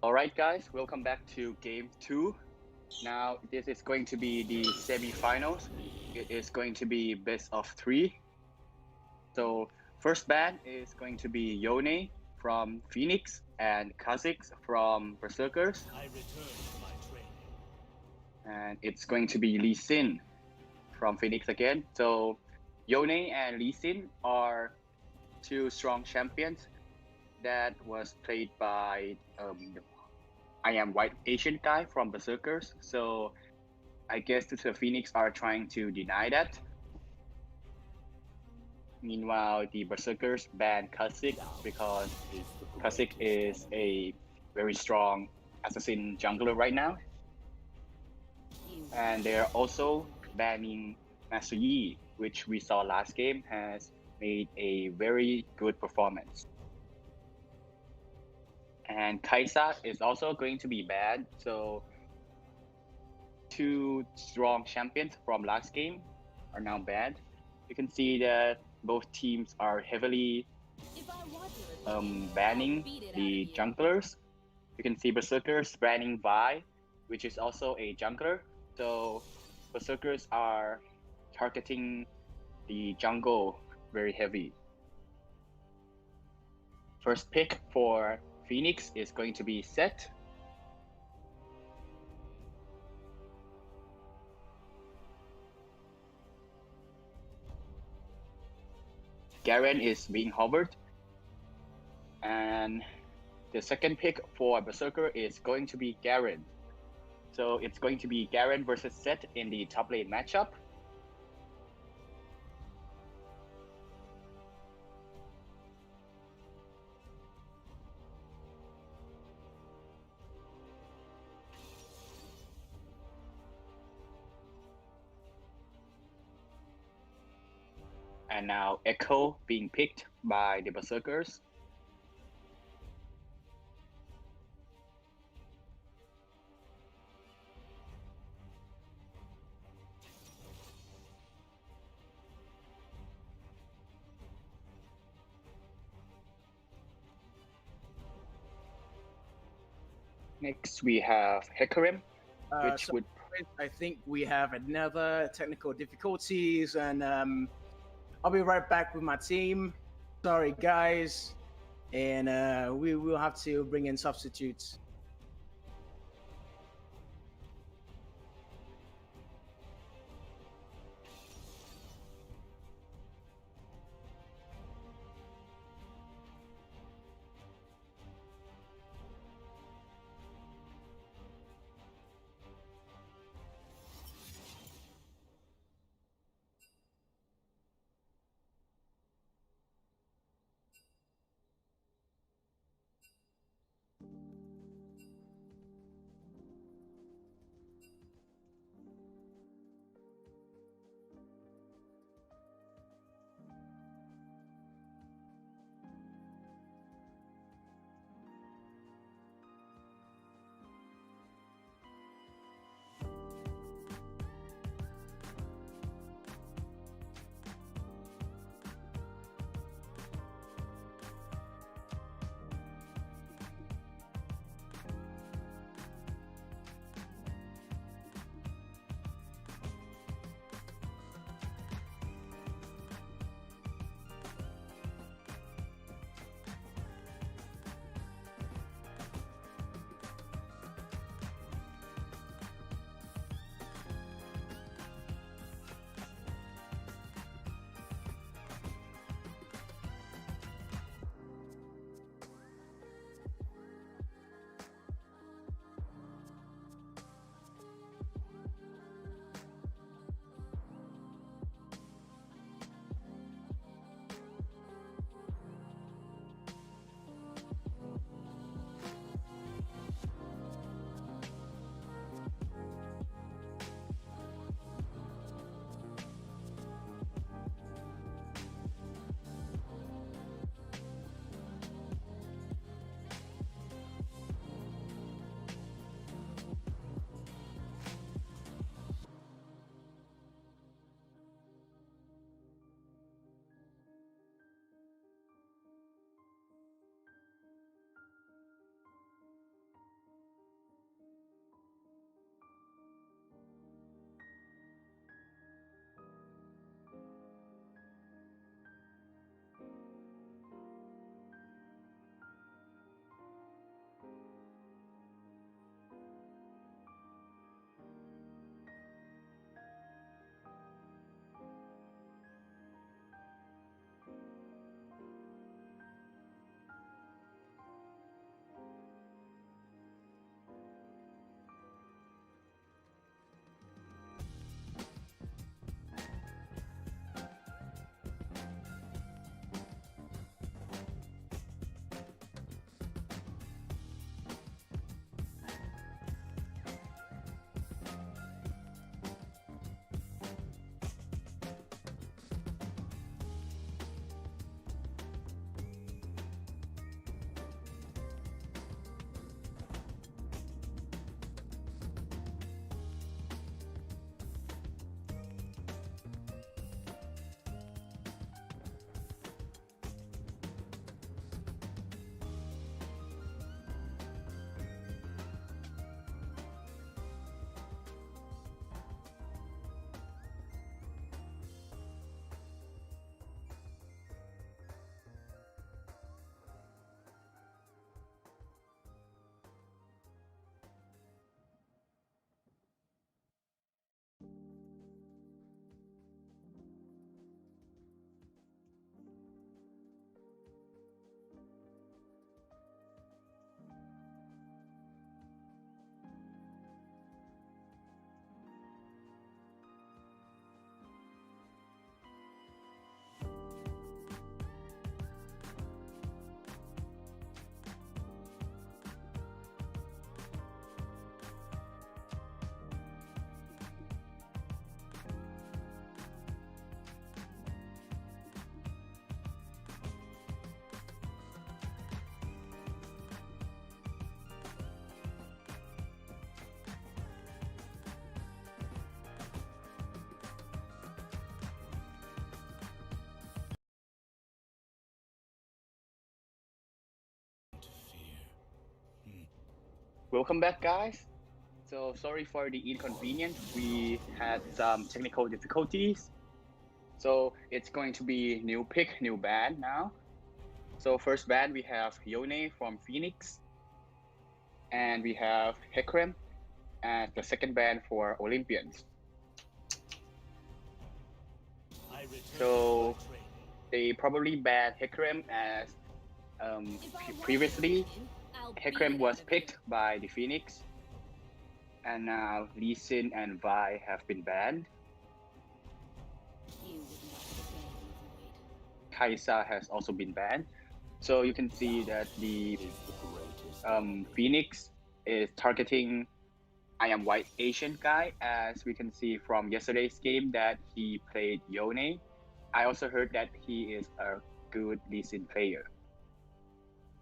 Alright guys, welcome back to game 2. Now this is going to be the semi-finals. It is going to be best of 3. So first band is going to be Yone from Phoenix and Kha'Zix from Berserkers. I return to my training. And it's going to be Lee Sin from Phoenix again. So Yone and Lee Sin are two strong champions that was played by I am white Asian guy from Berserkers. So I guess the Phoenix are trying to deny that. Meanwhile, the Berserkers banned Kha'Zix because Kha'Zix is a very strong assassin jungler right now. And they're also banning Master Yi, which we saw last game has made a very good performance. And Kaisa is also going to be banned, so two strong champions from last game are now banned. You can see that both teams are heavily banning the junglers. You can see Berserkers banning Vi, which is also a jungler. So Berserkers are targeting the jungle very heavy. First pick for Phoenix is going to be Set. Garen is being hovered. And the second pick for Berserker is going to be Garen. So it's going to be Garen versus Set in the top lane matchup. And now Echo being picked by the Berserkers. Next we have Hecarim, which would... I think we have another technical difficulties, and I'll be right back with my team. Sorry, guys, and we will have to bring in substitutes. Welcome back, guys. So sorry for the inconvenience. We had some technical difficulties. So it's going to be new pick, new band now. So first band we have Yone from Phoenix, and we have Hekrem as the second band for Olympians. So they probably banned Hekrem as previously Hekrem was picked by the Phoenix, and now Lee Sin and Vi have been banned. Kaisa has also been banned. So you can see that the Phoenix is targeting I am white Asian guy, as we can see from yesterday's game that he played Yone. I also heard that he is a good Lee Sin player.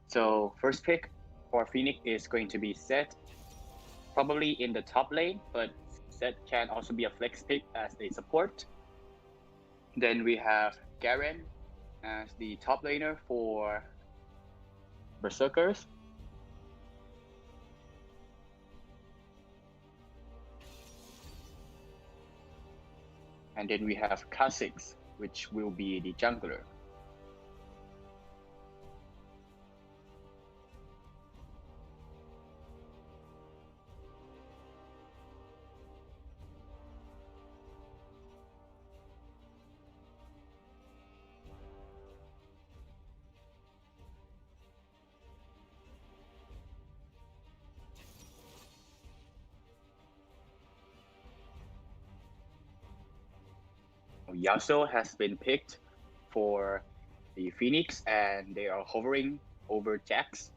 So first pick for Phoenix is going to be Seth, probably in the top lane, but Seth can also be a flex pick as a support. Then we have Garen as the top laner for Berserkers. And then we have Kha'Zix, which will be the jungler. Yasuo has been picked for the Phoenix, and they are hovering over Jax.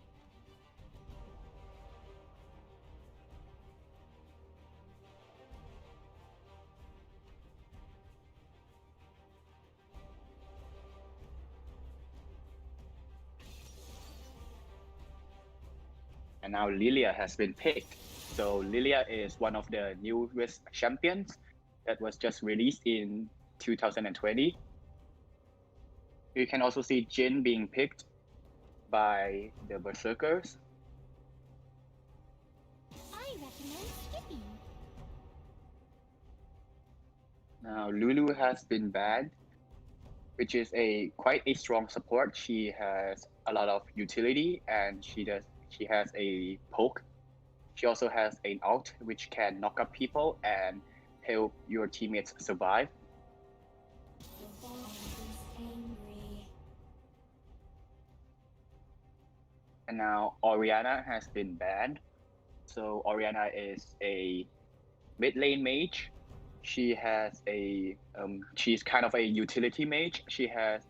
And now Lilia has been picked. So Lilia is one of the newest champions that was just released in 2020. You can also see Jin being picked by the Berserkers. I recommend skipping. Now Lulu has been banned, which is quite a strong support. She has a lot of utility, and she has a poke. She also has an ult which can knock up people and help your teammates survive. The bond is angry. And now Orianna has been banned. So Orianna is a mid lane mage. She has she's kind of a utility mage. She has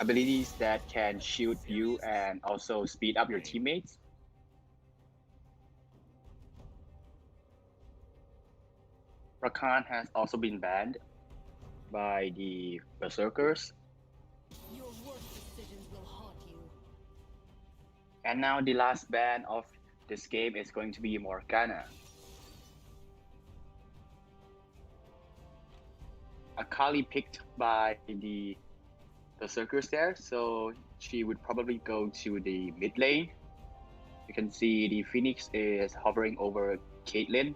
abilities that can shield you and also speed up your teammates. Rakan has also been banned by the Berserkers. Your worst decisions will haunt you. And now the last ban of this game is going to be Morgana. Akali picked by the Berserkers there, so she would probably go to the mid lane. You can see the Phoenix is hovering over Caitlyn.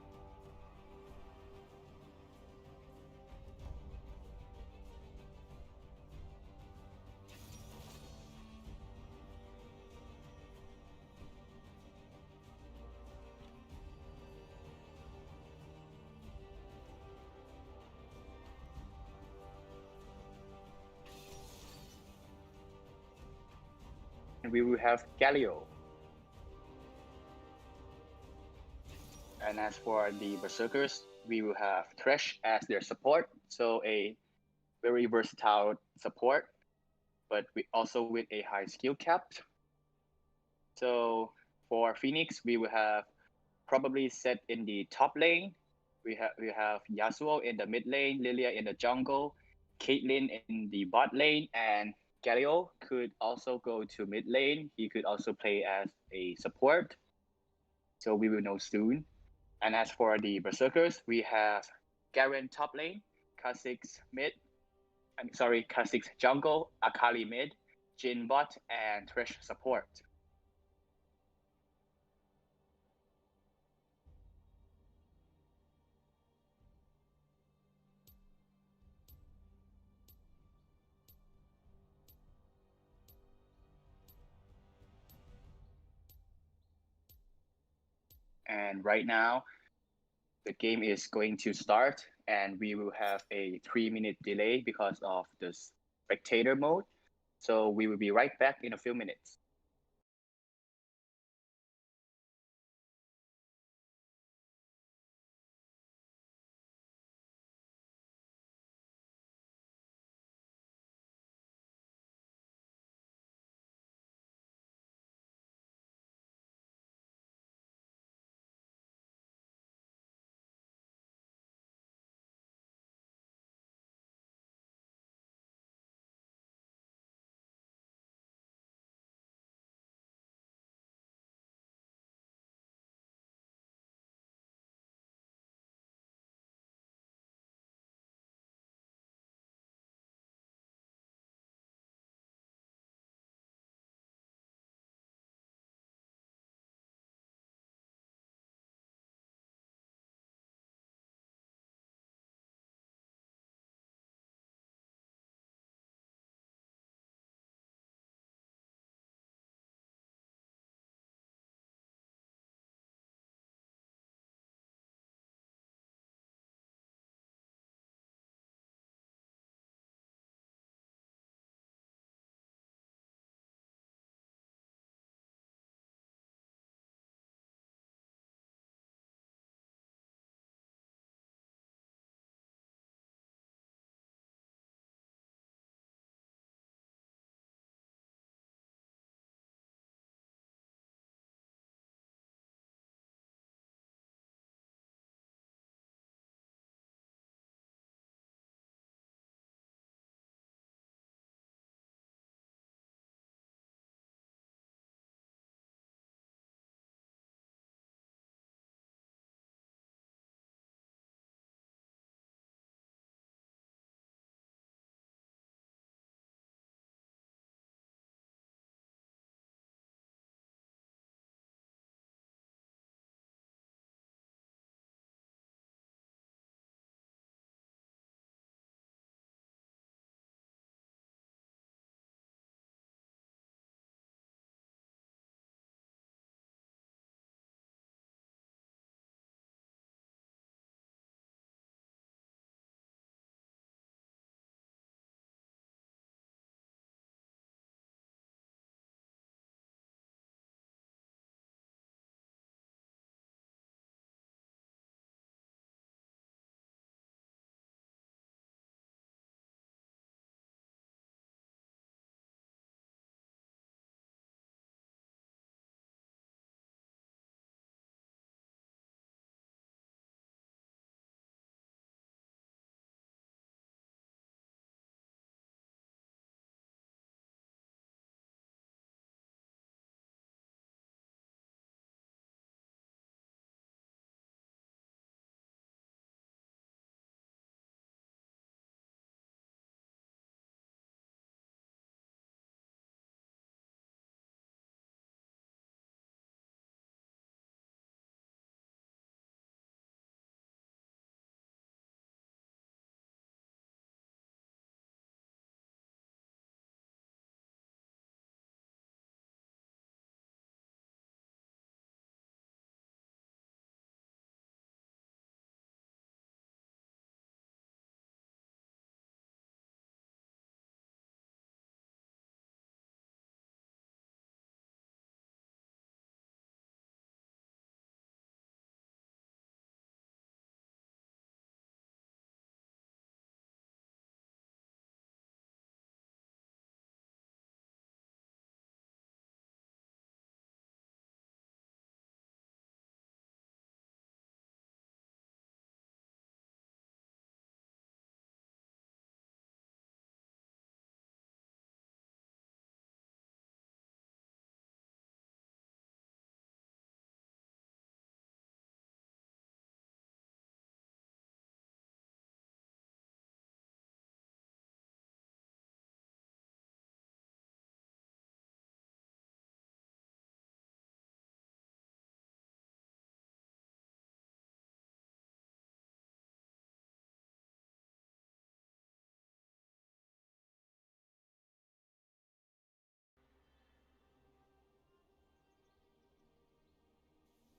And we will have Galio. And as for the Berserkers, we will have Thresh as their support, so a very versatile support, but also with a high skill cap. So for Phoenix, we will have probably Set in the top lane. We have Yasuo in the mid lane, Lilia in the jungle, Caitlyn in the bot lane, and Galio could also go to mid lane. He could also play as a support. So we will know soon. And as for the Berserkers, we have Garen top lane, Kha'Zix jungle, Akali mid, Jin bot, and Thresh support. And right now, the game is going to start, and we will have a 3-minute delay because of the spectator mode. So we will be right back in a few minutes.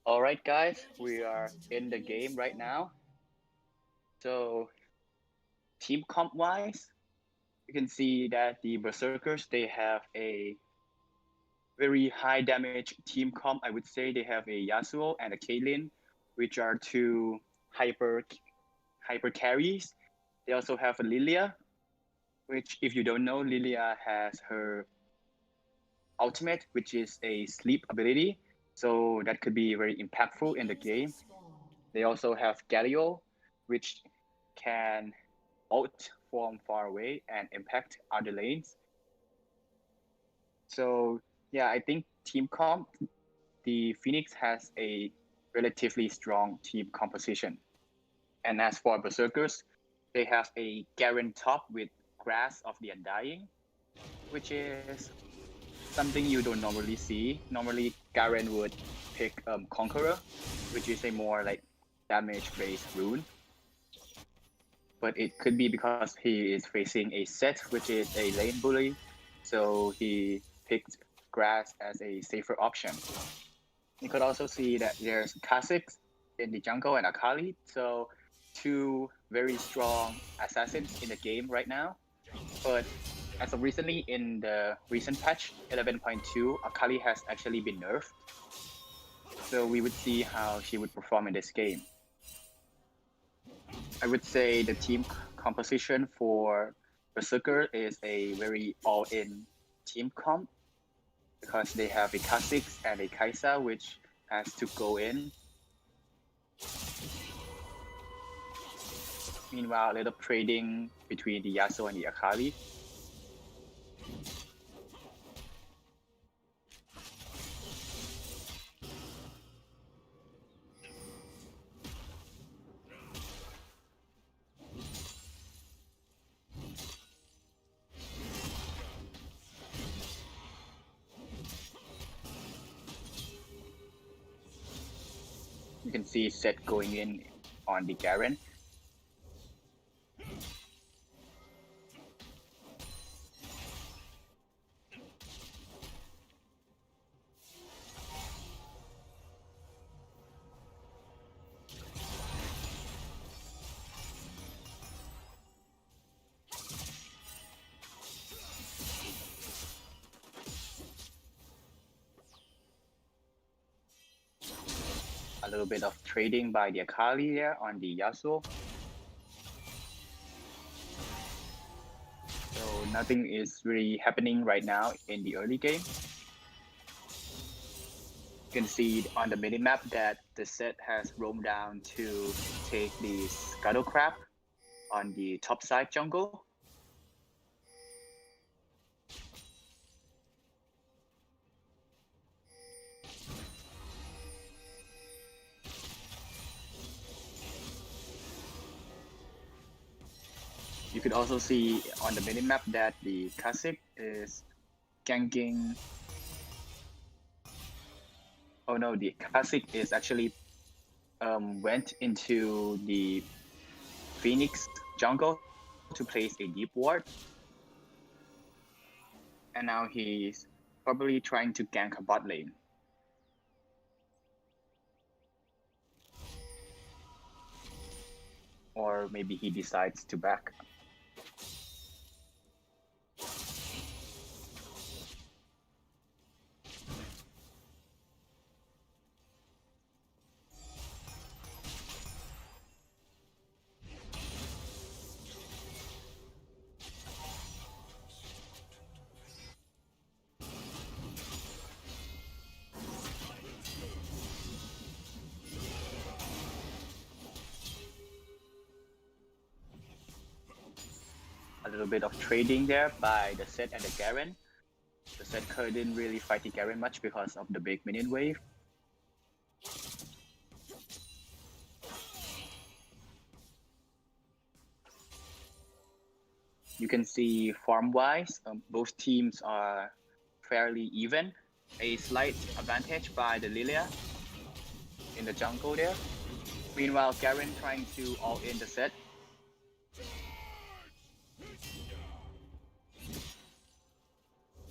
All right, guys, we are in the game right now. So, team comp wise, you can see that the Berserkers they have a very high damage team comp. I would say they have a Yasuo and a Caitlyn, which are two hyper hyper carries. They also have a Lilia, which if you don't know, Lilia has her ultimate, which is a sleep ability. So that could be very impactful in the game. They also have Galio, which can ult from far away and impact other lanes. So yeah, I think team comp, the Phoenix has a relatively strong team composition. And as for Berserkers, they have a Garen top with Grass of the Undying, which is something you don't normally see. Normally, Garen would pick Conqueror, which is a more like damage-based rune. But it could be because he is facing a set, which is a lane bully, so he picked Grass as a safer option. You could also see that there's Kha'Zix in the jungle and Akali, so two very strong assassins in the game right now. But as of recently in the recent patch 11.2, Akali has actually been nerfed. So we would see how she would perform in this game. I would say the team composition for Berserker is a very all-in team comp because they have a Kha'Zix and a Kaisa, which has to go in. Meanwhile, a little trading between the Yasuo and the Akali. You can see Set going in on the Garen. A little bit of trading by the Akali there on the Yasuo. So nothing is really happening right now in the early game. You can see on the minimap that the set has roamed down to take the Scuttle Crab on the top side jungle. You could also see on the minimap that the Kha'Zix is ganking. Oh no, the Kha'Zix is actually went into the Phoenix jungle to place a deep ward. And now he's probably trying to gank a bot lane. Or maybe he decides to back. A little bit of trading there by the Set and the Garen. The Set couldn't really fight the Garen much because of the big minion wave. You can see farm-wise, both teams are fairly even. A slight advantage by the Lilia in the jungle there. Meanwhile, Garen trying to all-in the Set.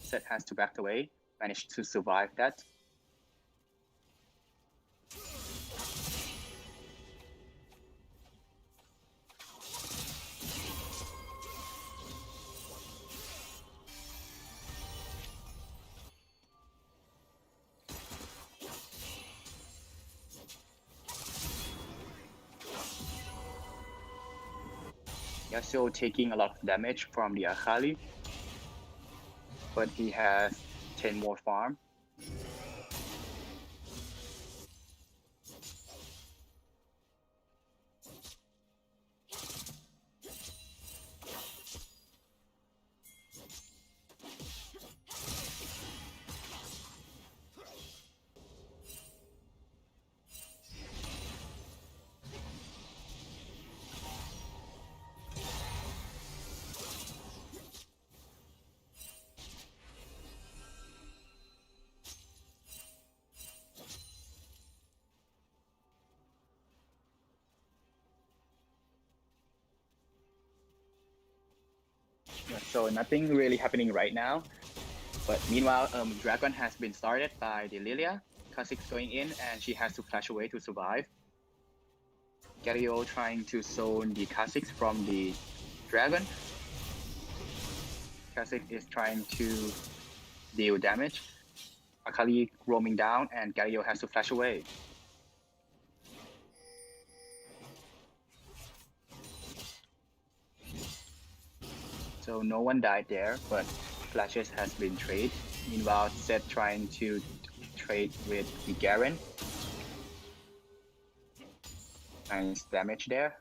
Set has to back away, managed to survive that. Yasuo taking a lot of damage from the Akali, but he has 10 more farm. So nothing really happening right now. But meanwhile, Dragon has been started by the Lilia. Kha'Zix going in, and she has to flash away to survive. Gario trying to zone the Kha'Zix from the Dragon. Kha'Zix is trying to deal damage. Akali roaming down, and Gario has to flash away. So no one died there, but flashes has been traded. Meanwhile, Zed trying to trade with the Garen. Nice damage there.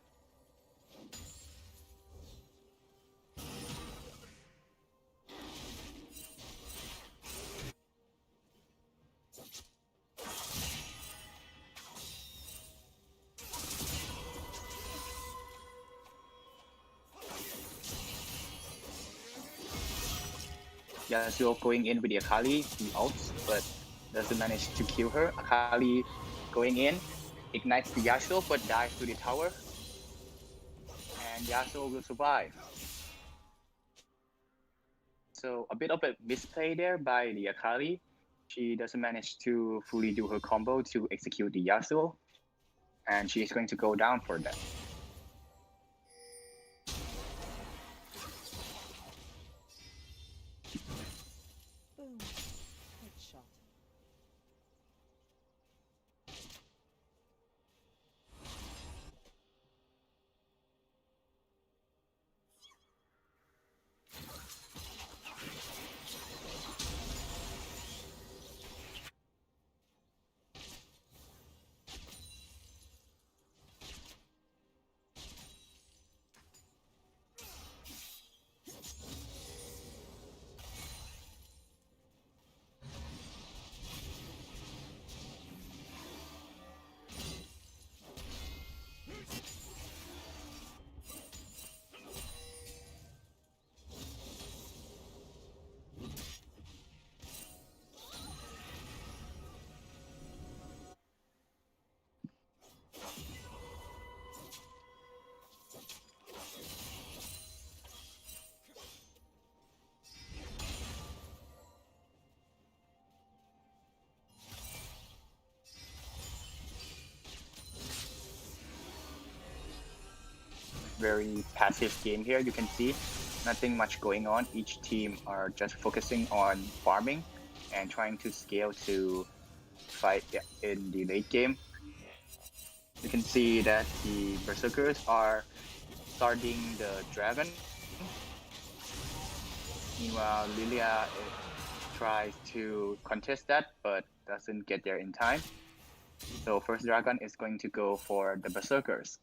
Yasuo going in with the Akali, he ults, but doesn't manage to kill her. Akali going in, ignites the Yasuo, but dies to the tower. And Yasuo will survive. So a bit of a misplay there by the Akali. She doesn't manage to fully do her combo to execute the Yasuo. And she is going to go down for that. Boom. Headshot. Very passive game here. You can see nothing much going on. Each team are just focusing on farming and trying to scale to fight in the late game. You can see that the Berserkers are starting the Dragon. Meanwhile, Lilia tries to contest that, but doesn't get there in time. So first Dragon is going to go for the Berserkers.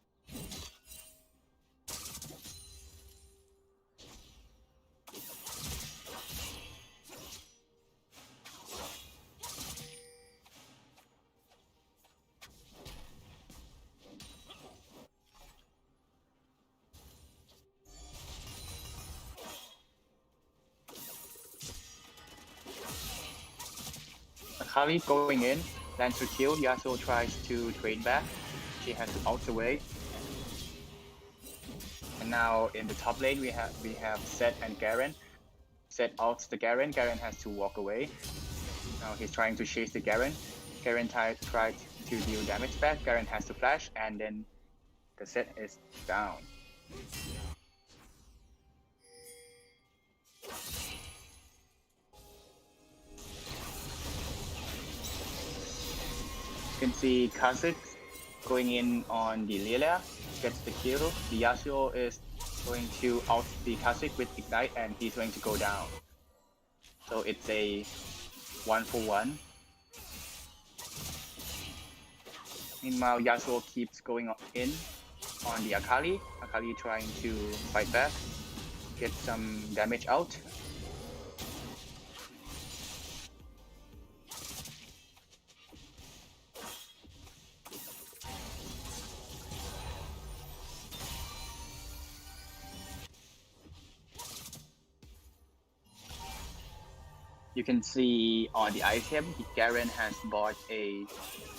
Akali going in, lands to kill. Yasuo tries to trade back. She has to ult away. And now in the top lane we have Zed and Garen. Zed ults the Garen. Garen has to walk away. Now he's trying to chase the Garen. Garen tries to deal damage back. Garen has to flash, and then the Zed is down. You can see Kha'Zix going in on the Lilia, gets the kill. The Yasuo is going to ult the Kha'Zix with Ignite, and he's going to go down. So it's a 1-for-1. Meanwhile, Yasuo keeps going in on the Akali. Akali trying to fight back, get some damage out. You can see on the item, the Garen has bought a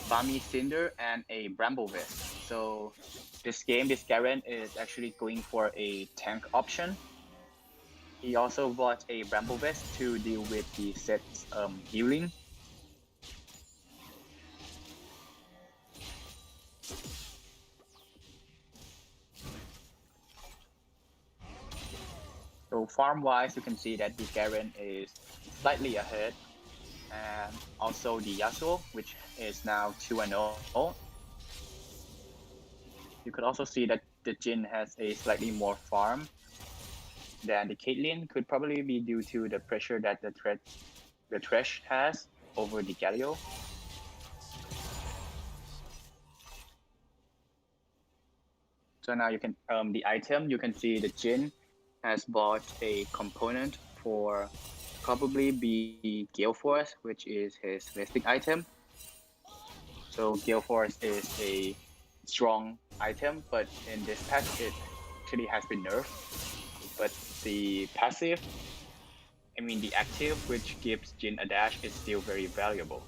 Bami Cinder and a Bramble Vest. So this game, this Garen is actually going for a tank option. He also bought a Bramble Vest to deal with the set's healing. So farm-wise, you can see that the Garen is slightly ahead, and also the Yasuo, which is now 2-0. You could also see that the Jhin has a slightly more farm than the Caitlyn, could probably be due to the pressure that the Thresh has over the Galio. So now you can the item, you can see the Jhin has bought a component for probably be Gale Force, which is his mystic item. So Gale Force is a strong item, but in this patch it actually has been nerfed. But the passive, I mean the active, which gives Jhin a dash, is still very valuable.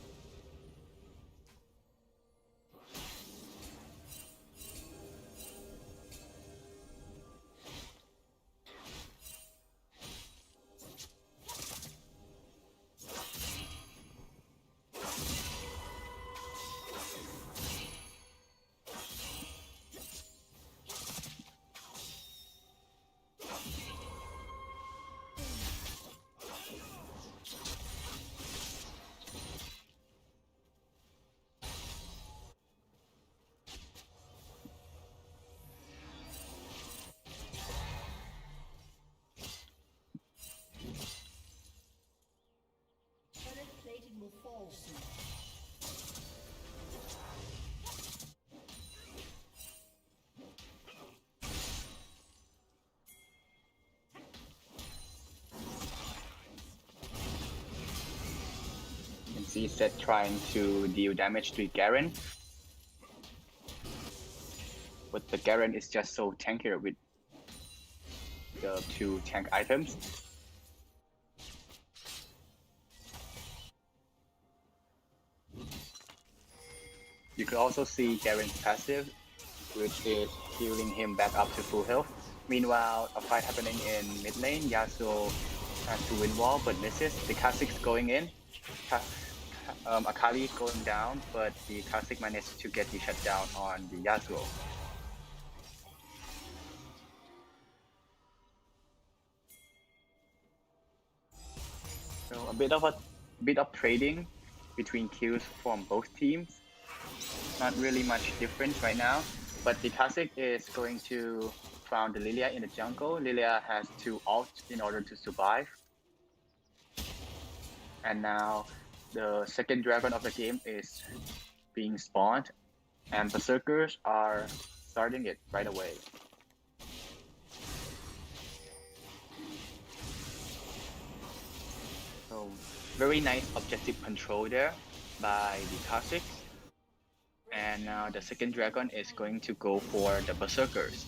Will fall soon. You can see Seth trying to deal damage to Garen, but the Garen is just so tankier with the two tank items. You could also see Garen's passive, which is healing him back up to full health. Meanwhile, a fight happening in mid lane. Yasuo has to win wall but misses. The Kha'Zix going in. Akali going down, but the Kha'Zix managed to get the shutdown on the Yasuo. So a bit of trading between kills from both teams. Not really much difference right now, but the Kha'Zix is going to found the Lilia in the jungle. Lilia has to ult in order to survive. And now the second dragon of the game is being spawned, and Berserkers are starting it right away. So very nice objective control there by the Kha'Zix. And now the second dragon is going to go for the Berserkers.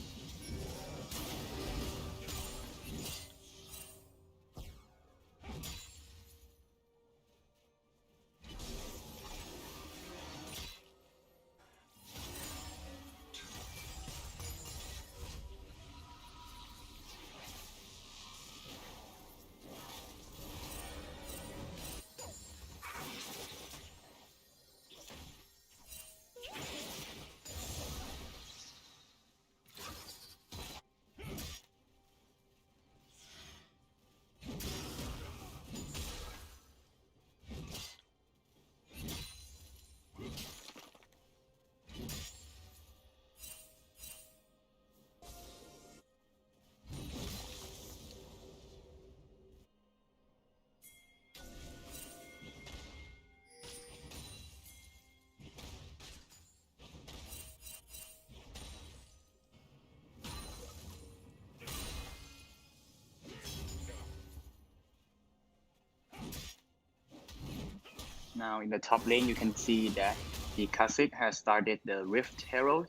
Now in the top lane, you can see that the Kha'Zix has started the Rift Herald,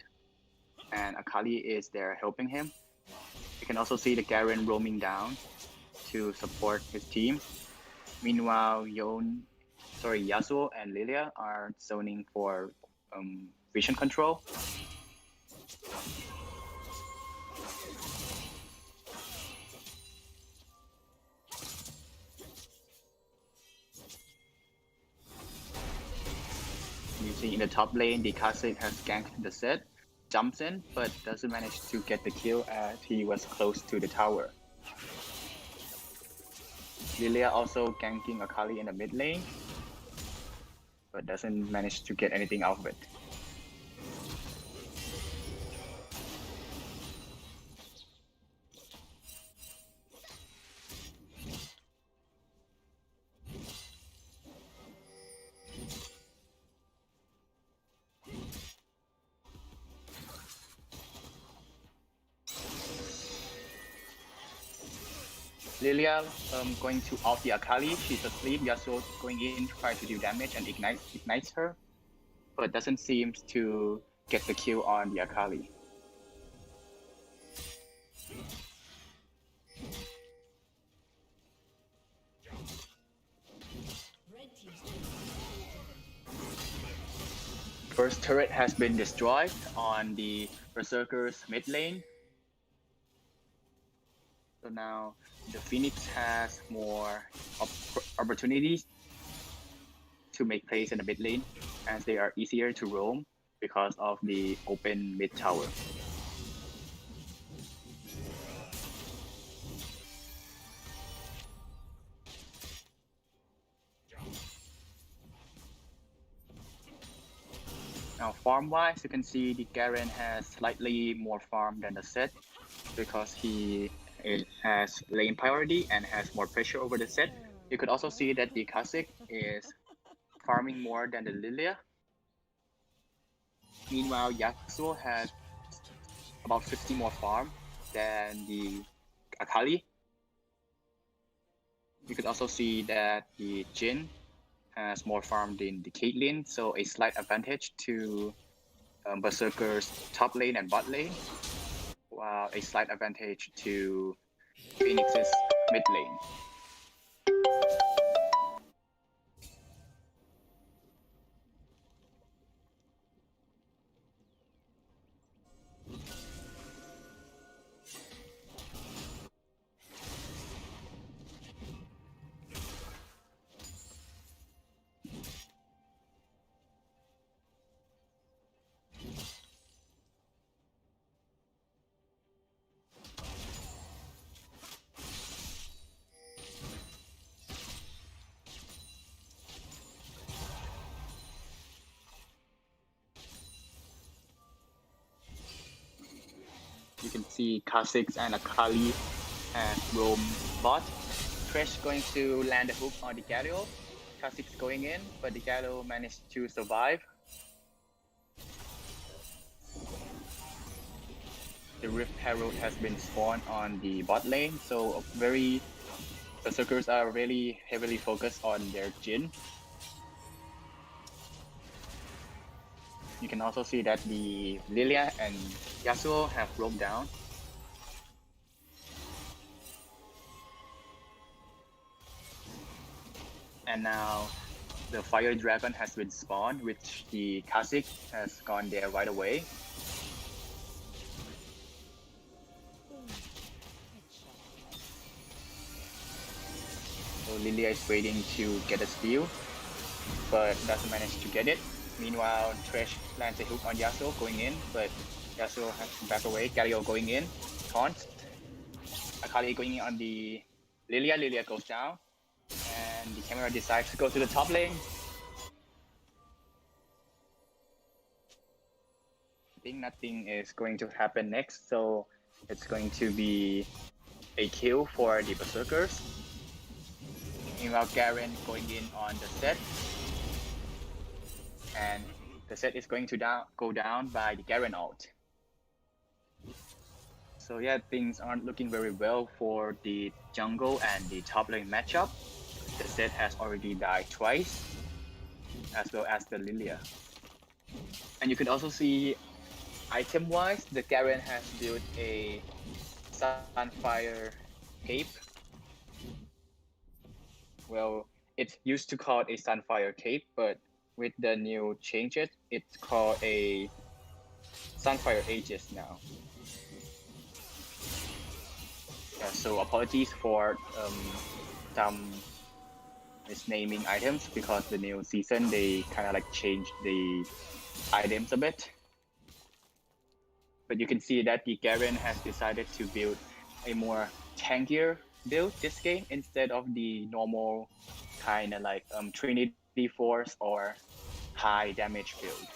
and Akali is there helping him. You can also see the Garen roaming down to support his team. Meanwhile, Yasuo and Lilia are zoning for vision control. You see in the top lane, the Kha'Zix has ganked the set, jumps in, but doesn't manage to get the kill as he was close to the tower. Lilia also ganking Akali in the mid lane, but doesn't manage to get anything out of it. Lilia going to ult the Akali. She's asleep. Yasuo going in, try to do damage and ignites her, but doesn't seem to get the kill on the Akali. First turret has been destroyed on the Berserker's mid lane. So now the Phoenix has more opportunities to make plays in the mid lane, as they are easier to roam because of the open mid tower. Now farm-wise, you can see the Garen has slightly more farm than the set because he has lane priority and has more pressure over the set. You could also see that the Kha'Zix is farming more than the Lilia. Meanwhile, Yasuo has about 50 more farm than the Akali. You could also see that the Jhin has more farm than the Caitlyn, so a slight advantage to Berserker's top lane and bot lane, while a slight advantage to Phoenix's mid lane. You can see Kha'Zix and Akali and roam bot. Thresh going to land a hook on the Galio. Kha'Zix going in, but the Galio managed to survive. The Rift Herald has been spawned on the bot lane, so Berserkers are really heavily focused on their Jhin. You can also see that the Lilia and Yasuo have roamed down. And now the Fire Dragon has been spawned, which the Kha'Zix has gone there right away. So Lilia is waiting to get a steal, but doesn't manage to get it. Meanwhile, Thresh lands a hook on Yasuo going in, but Yasuo has to back away. Galio going in, taunt. Akali going in on the Lilia. Lilia goes down, and the camera decides to go to the top lane. I think nothing is going to happen next, so it's going to be a kill for the Berserkers. Meanwhile, Garen going in on the set. And the set is going to go down by the Garen ult. So yeah, things aren't looking very well for the jungle and the top lane matchup. The set has already died twice. as well as the Lilia. And you can also see item-wise, the Garen has built a Sunfire cape. Well, it used to call it a Sunfire cape, but with the new changes, it's called a Sunfire Aegis now. Yeah, so apologies for some misnaming items because the new season they kind of like changed the items a bit. But you can see that the Garen has decided to build a more tankier build this game instead of the normal kind of like Trinity Force or high damage build.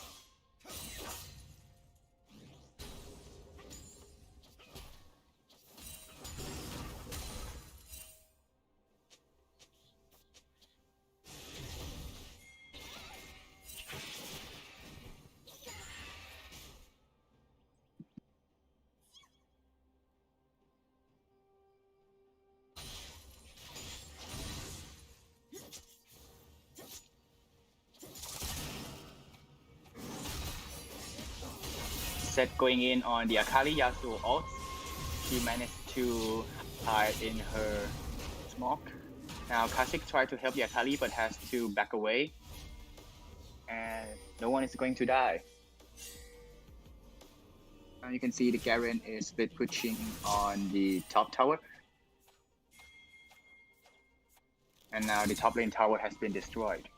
Set going in on the Akali Yasuo ult. She managed to hide in her smoke. Now Kha'Zix tried to help the Akali but has to back away. And no one is going to die. Now you can see the Garen is split pushing on the top tower. And now the top lane tower has been destroyed.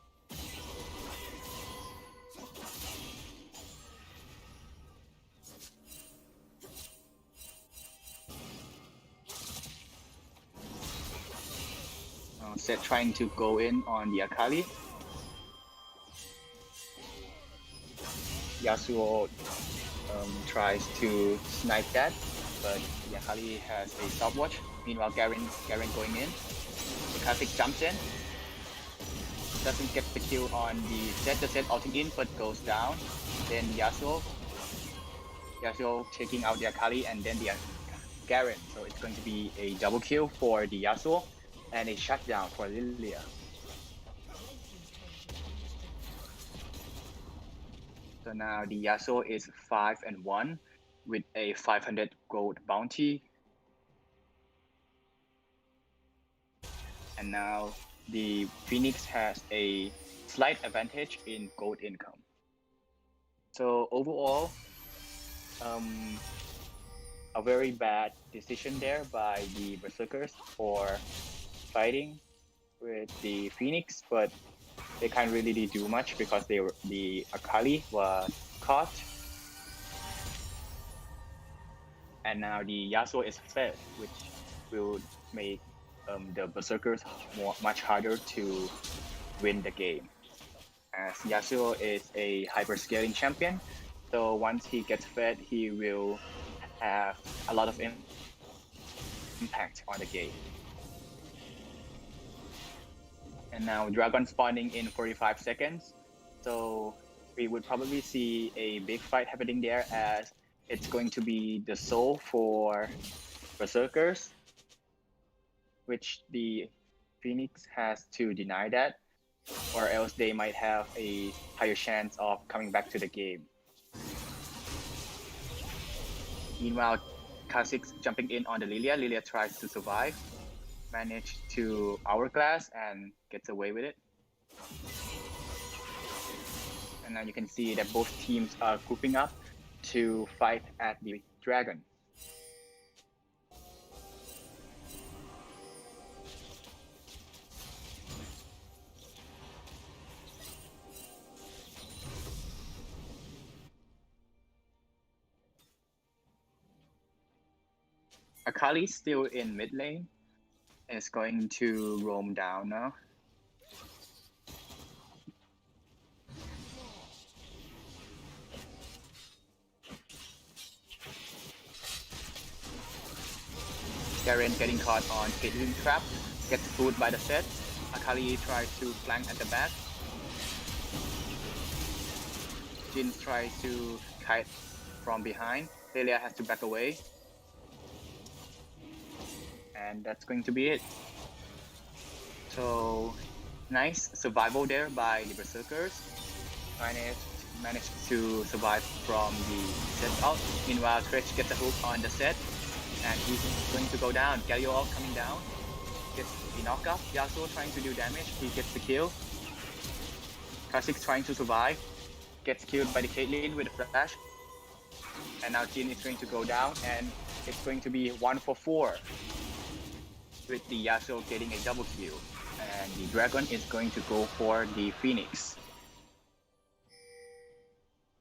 Set trying to go in on the Akali. Yasuo tries to snipe that, but the Akali has a stopwatch. Meanwhile, Garen going in. The Kha'Zix jumps in. Doesn't get the kill on the Set ulting in, but goes down. Then Yasuo taking out the Akali and then the Garen. So it's going to be a double kill for the Yasuo and a shutdown for Lilia. So now the Yasuo is 5-1 with a 500 gold bounty. And now the Phoenix has a slight advantage in gold income. So overall, a very bad decision there by the Berserkers for fighting with the Phoenix, but they can't really do much because the Akali was caught. And now the Yasuo is fed, which will make the Berserkers much harder to win the game. As Yasuo is a hyper-scaling champion, so once he gets fed, he will have a lot of impact on the game. And now Dragon spawning in 45 seconds, so we would probably see a big fight happening there as it's going to be the soul for Berserkers, which the Phoenix has to deny that, or else they might have a higher chance of coming back to the game. Meanwhile, Kha'Zix jumping in on the Lilia. Lilia tries to survive, managed to hourglass and gets away with it. And now you can see that both teams are grouping up to fight at the dragon. Akali still in mid lane, is going to roam down now. Garen getting caught on Caitlyn trap, gets fooled by the set. Akali tries to flank at the back. Jin tries to kite from behind. Lilia has to back away. And that's going to be it. So Nice survival there by the Berserkers. Managed to survive from the set out. Meanwhile, Thresh gets a hook on the set, and he's going to go down. Galio coming down, gets the knockup. Yasuo trying to do damage, he gets the kill. Kha'Zix trying to survive, gets killed by the Caitlyn with a flash. And now Jin is going to go down, and it's going to be 1 for 4 with the Yasuo getting a double kill. And the Dragon is going to go for the Phoenix.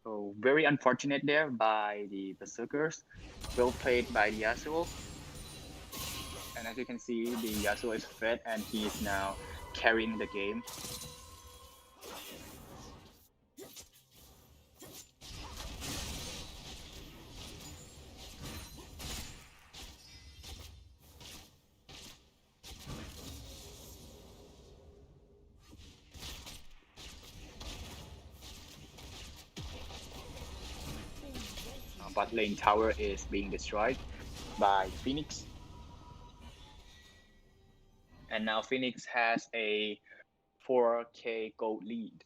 So very unfortunate there by the Berserkers. Well played by the Yasuo. And as you can see, the Yasuo is fed and he is now carrying the game. Bot lane tower is being destroyed by Phoenix. And now Phoenix has a 4K gold lead.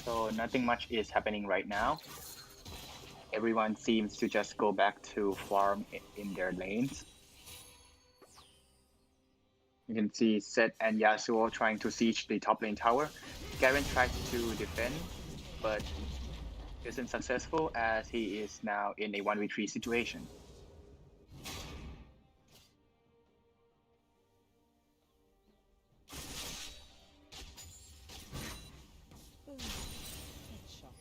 So nothing much is happening right now. Everyone seems to just go back to farm in their lanes. You can see Seth and Yasuo trying to siege the top lane tower. Garen tries to defend, but isn't successful as he is now in a 1v3 situation. Boom. Headshot.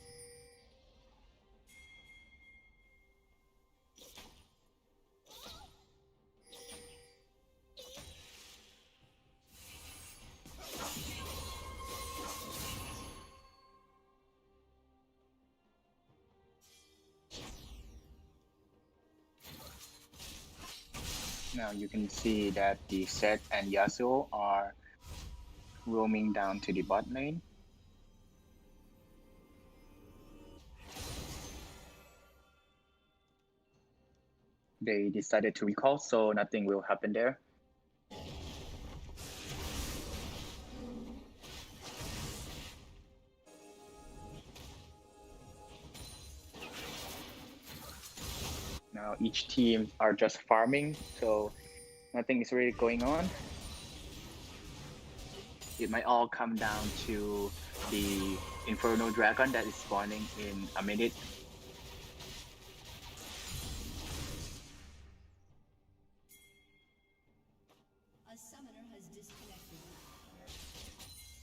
Now you can see that the Seth and Yasuo are roaming down to the bot lane. They decided to recall, so nothing will happen there. Now each team are just farming, so nothing is really going on. It might all come down to the Inferno Dragon that is spawning in a minute. A summoner has disconnected.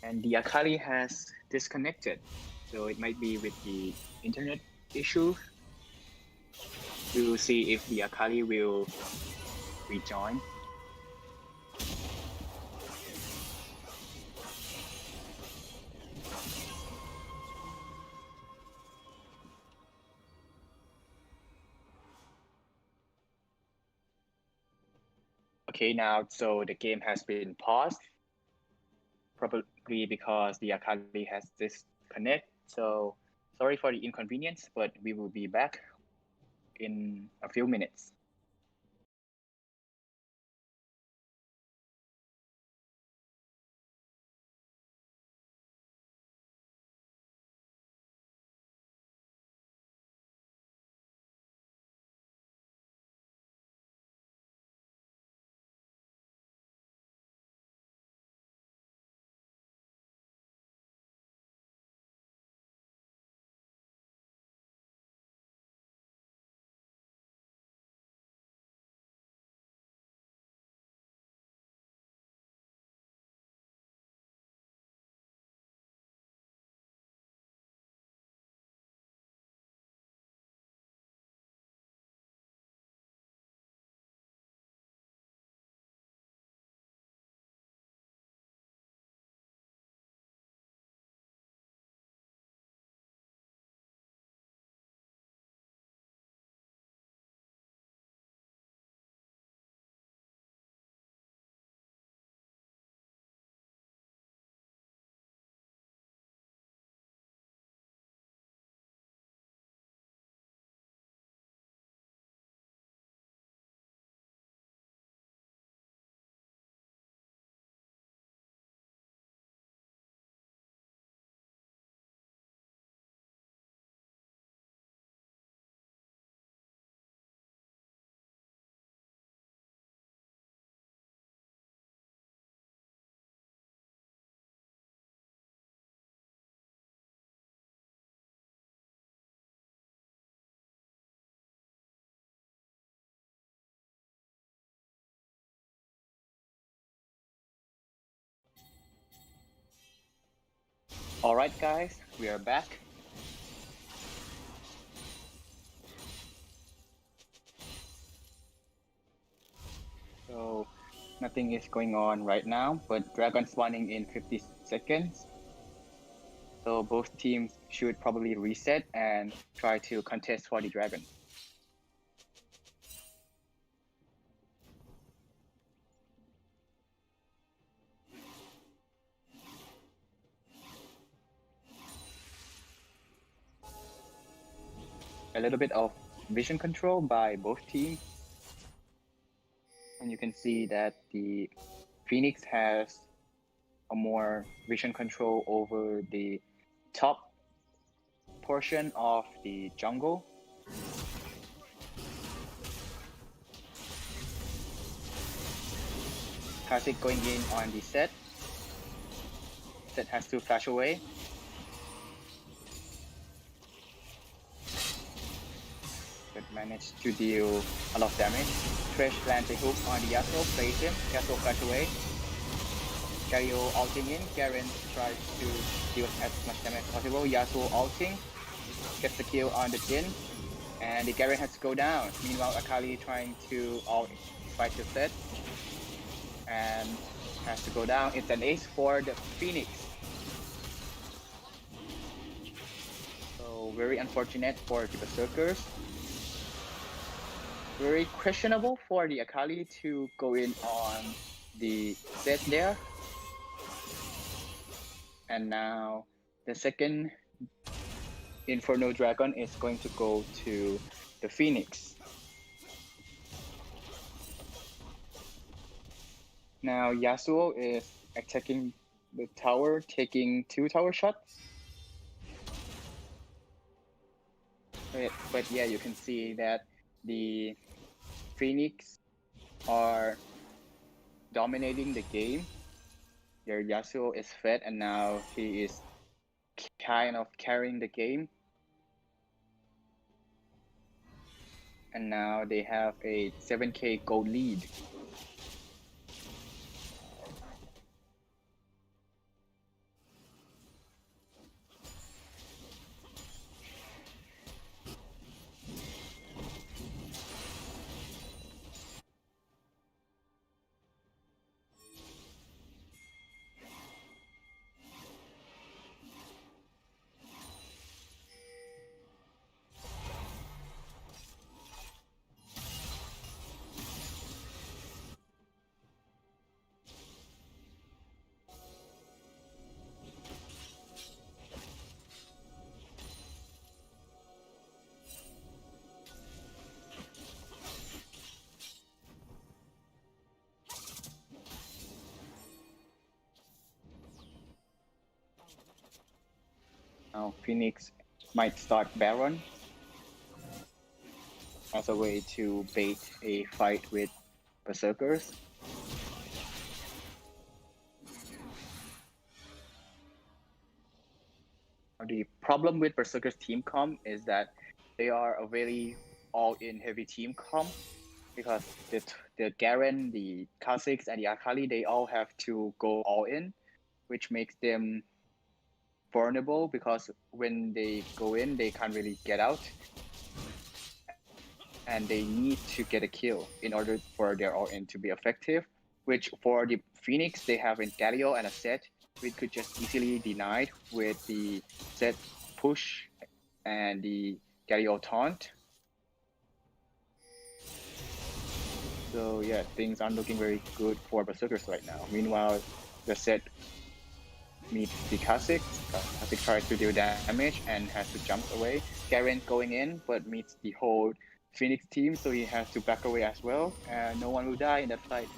And the Akali has disconnected, so it might be with the internet issue. We will see if the Akali will rejoin. Okay, now so the game has been paused, probably because the Akali has disconnect. So sorry for the inconvenience, but we will be back in a few minutes. All right, guys, we are back. So nothing is going on right now, but Dragon spawning in 50 seconds. So both teams should probably reset and try to contest for the Dragon. A little bit of vision control by both teams. And you can see that the Phoenix has a more vision control over the top portion of the jungle. Classic going in on the set. Set has to flash away. But managed to deal a lot of damage. Thresh lands a hook on the Yasuo, plays him. Yasuo flash away. Gario ulting in. Garen tries to deal as much damage as possible. Yasuo ulting. Gets the kill on the Jhin. And the Garen has to go down. Meanwhile, Akali trying to fight the set. And has to go down. It's an ace for the Phoenix. So very unfortunate for the Berserkers. Very questionable for the Akali to go in on the set there. And now the second Inferno Dragon is going to go to the Phoenix. Now Yasuo is attacking the tower, taking 2 tower shots. But yeah, you can see that the Phoenix are dominating the game. Their Yasuo is fed and now he is kind of carrying the game. And now they have a 7k gold lead. Now Phoenix might start Baron as a way to bait a fight with Berserkers. The problem with Berserkers team comp is that they are a very all-in heavy team comp because the Garen, the Kha'Zix, and the Akali, they all have to go all in, which makes them vulnerable because when they go in, they can't really get out. And they need to get a kill in order for their all-in to be effective, which for the Phoenix, they have a Galio and a Set, which could just easily denied with the Set push and the Galio taunt. So yeah, things aren't looking very good for Berserkers right now. Meanwhile, the Set meets the Kha'Zix. Kha'Zix tries to deal damage and has to jump away. Garen going in, but meets the whole Phoenix team, so he has to back away as well, and no one will die in that fight.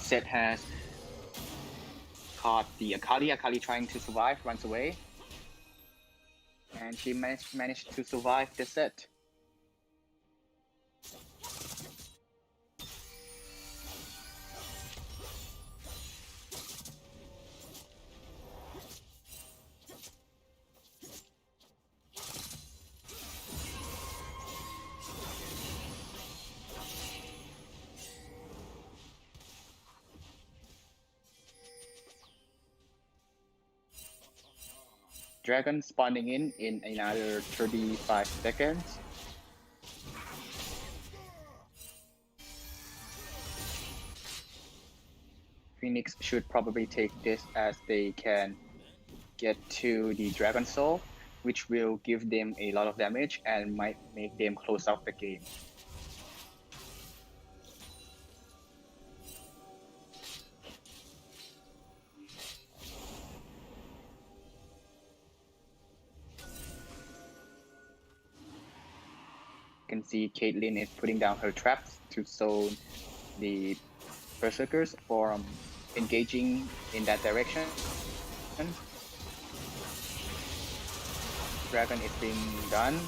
Set has caught the Akali. Akali trying to survive, runs away. And she managed to survive the set. Dragon spawning in another 35 seconds. Phoenix should probably take this as they can get to the Dragon Soul, which will give them a lot of damage and might make them close out the game. You can see Caitlyn is putting down her traps to zone the Berserkers from engaging in that direction. Dragon is being done.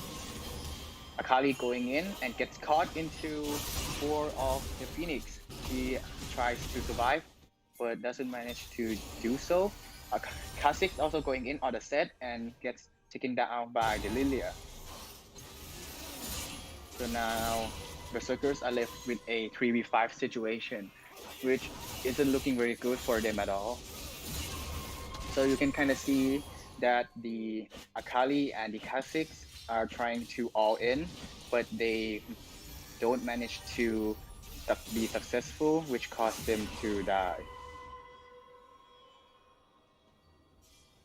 Akali going in and gets caught into 4 of the Phoenix. She tries to survive, but doesn't manage to do so. Kha'Zix also going in on the set and gets taken down by the Lilia. So now Berserkers are left with a 3v5 situation, which isn't looking very good for them at all. So you can kind of see that the Akali and the Kha'Zix are trying to all in, but they don't manage to be successful, which caused them to die.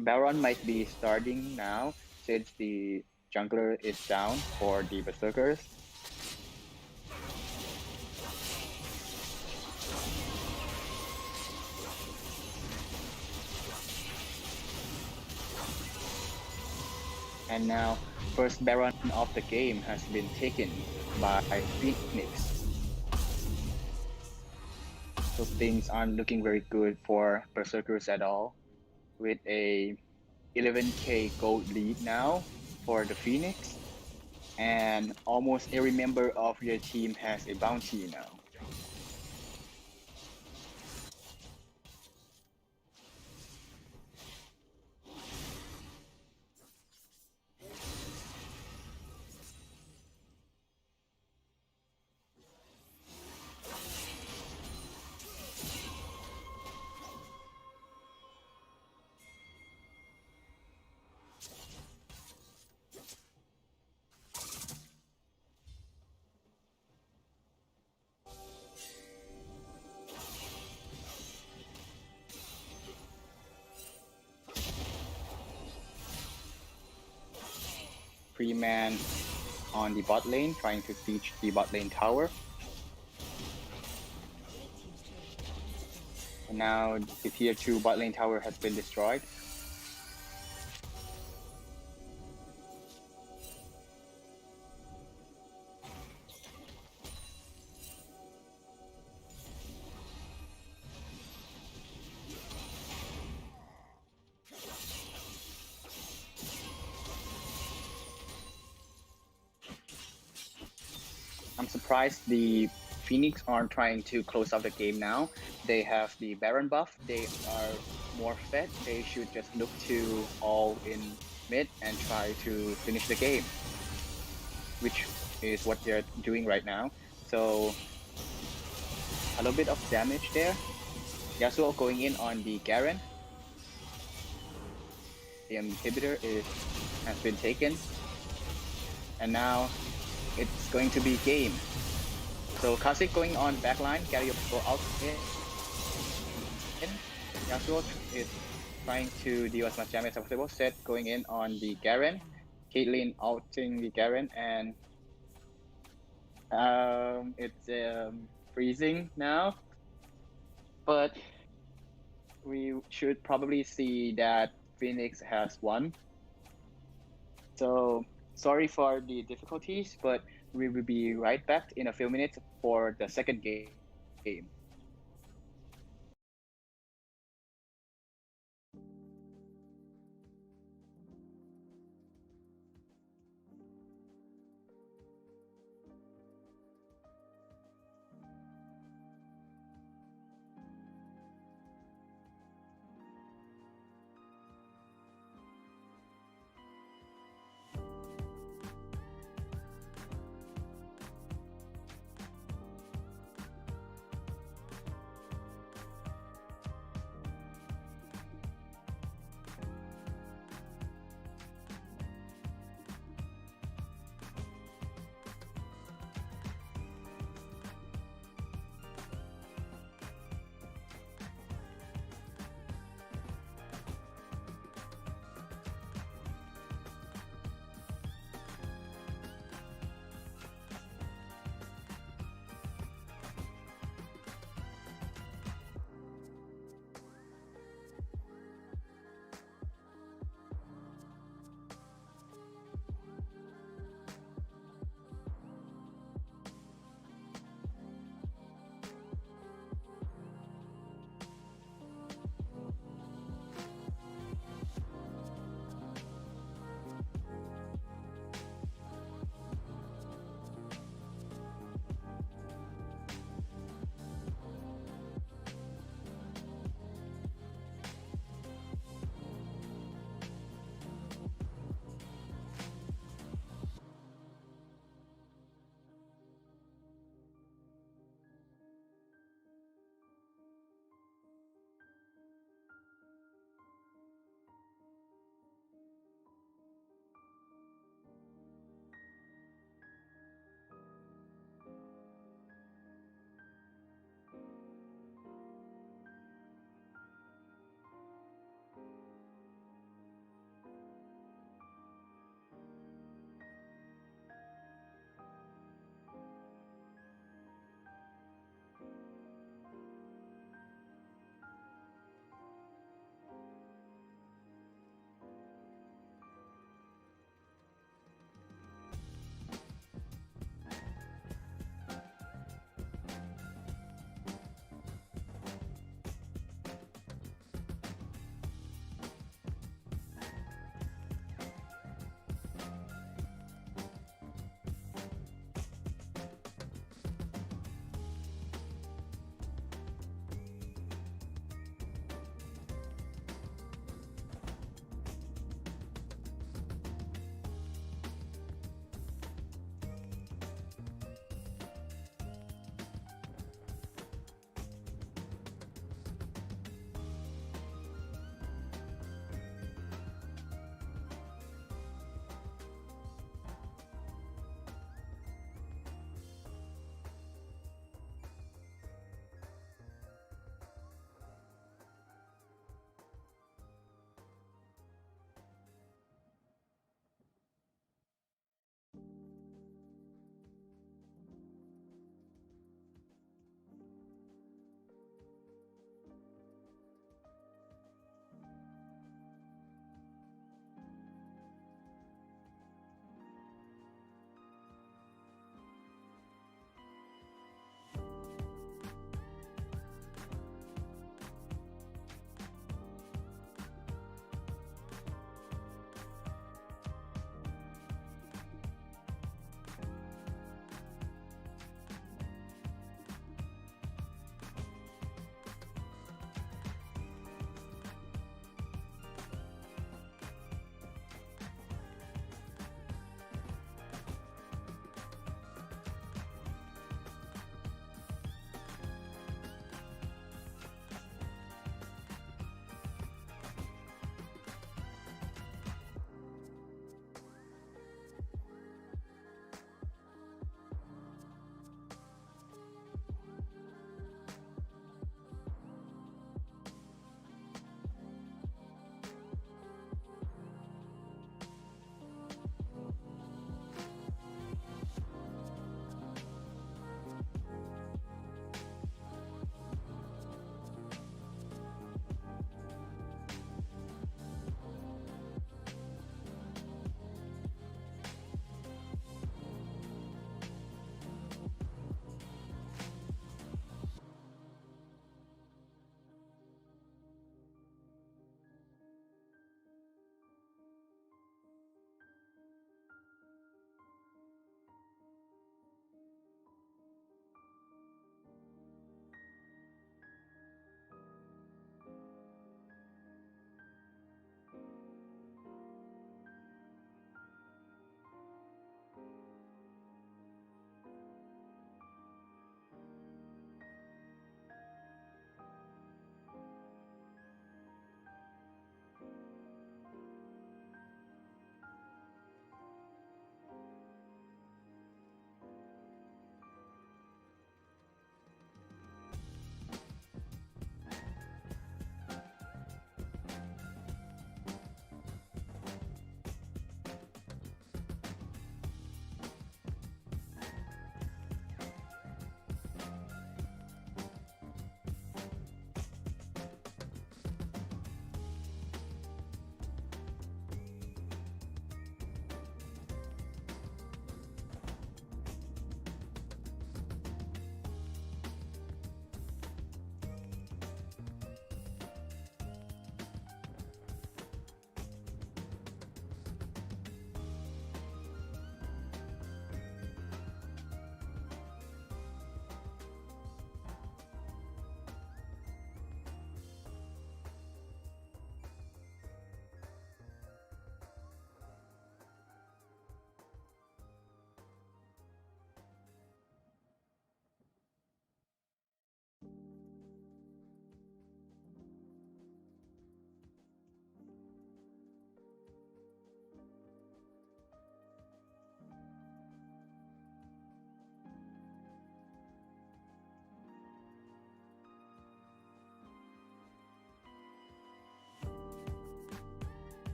Baron might be starting now since the jungler is down for the Berserkers. And now, first Baron of the game has been taken by Phoenix. So things aren't looking very good for Berserkers at all, with a 11k gold lead now for the Phoenix, and almost every member of your team has a bounty now. Freeman on the bot lane, trying to siege the bot lane tower. And now the tier 2 bot lane tower has been destroyed. I'm surprised the Phoenix aren't trying to close out the game now. They have the Baron buff, they are more fed, they should just look to all in mid and try to finish the game, which is what they're doing right now. So a little bit of damage there. Yasuo going in on the Garen. The inhibitor has been taken. And now it's going to be game. So Kha'Zix going on backline, Gary go out in. Yasuo is trying to deal as much damage as possible. Set going in on the Garen. Caitlyn outing the Garen, and it's freezing now. But we should probably see that Phoenix has won. So sorry for the difficulties, but we will be right back in a few minutes for the second game.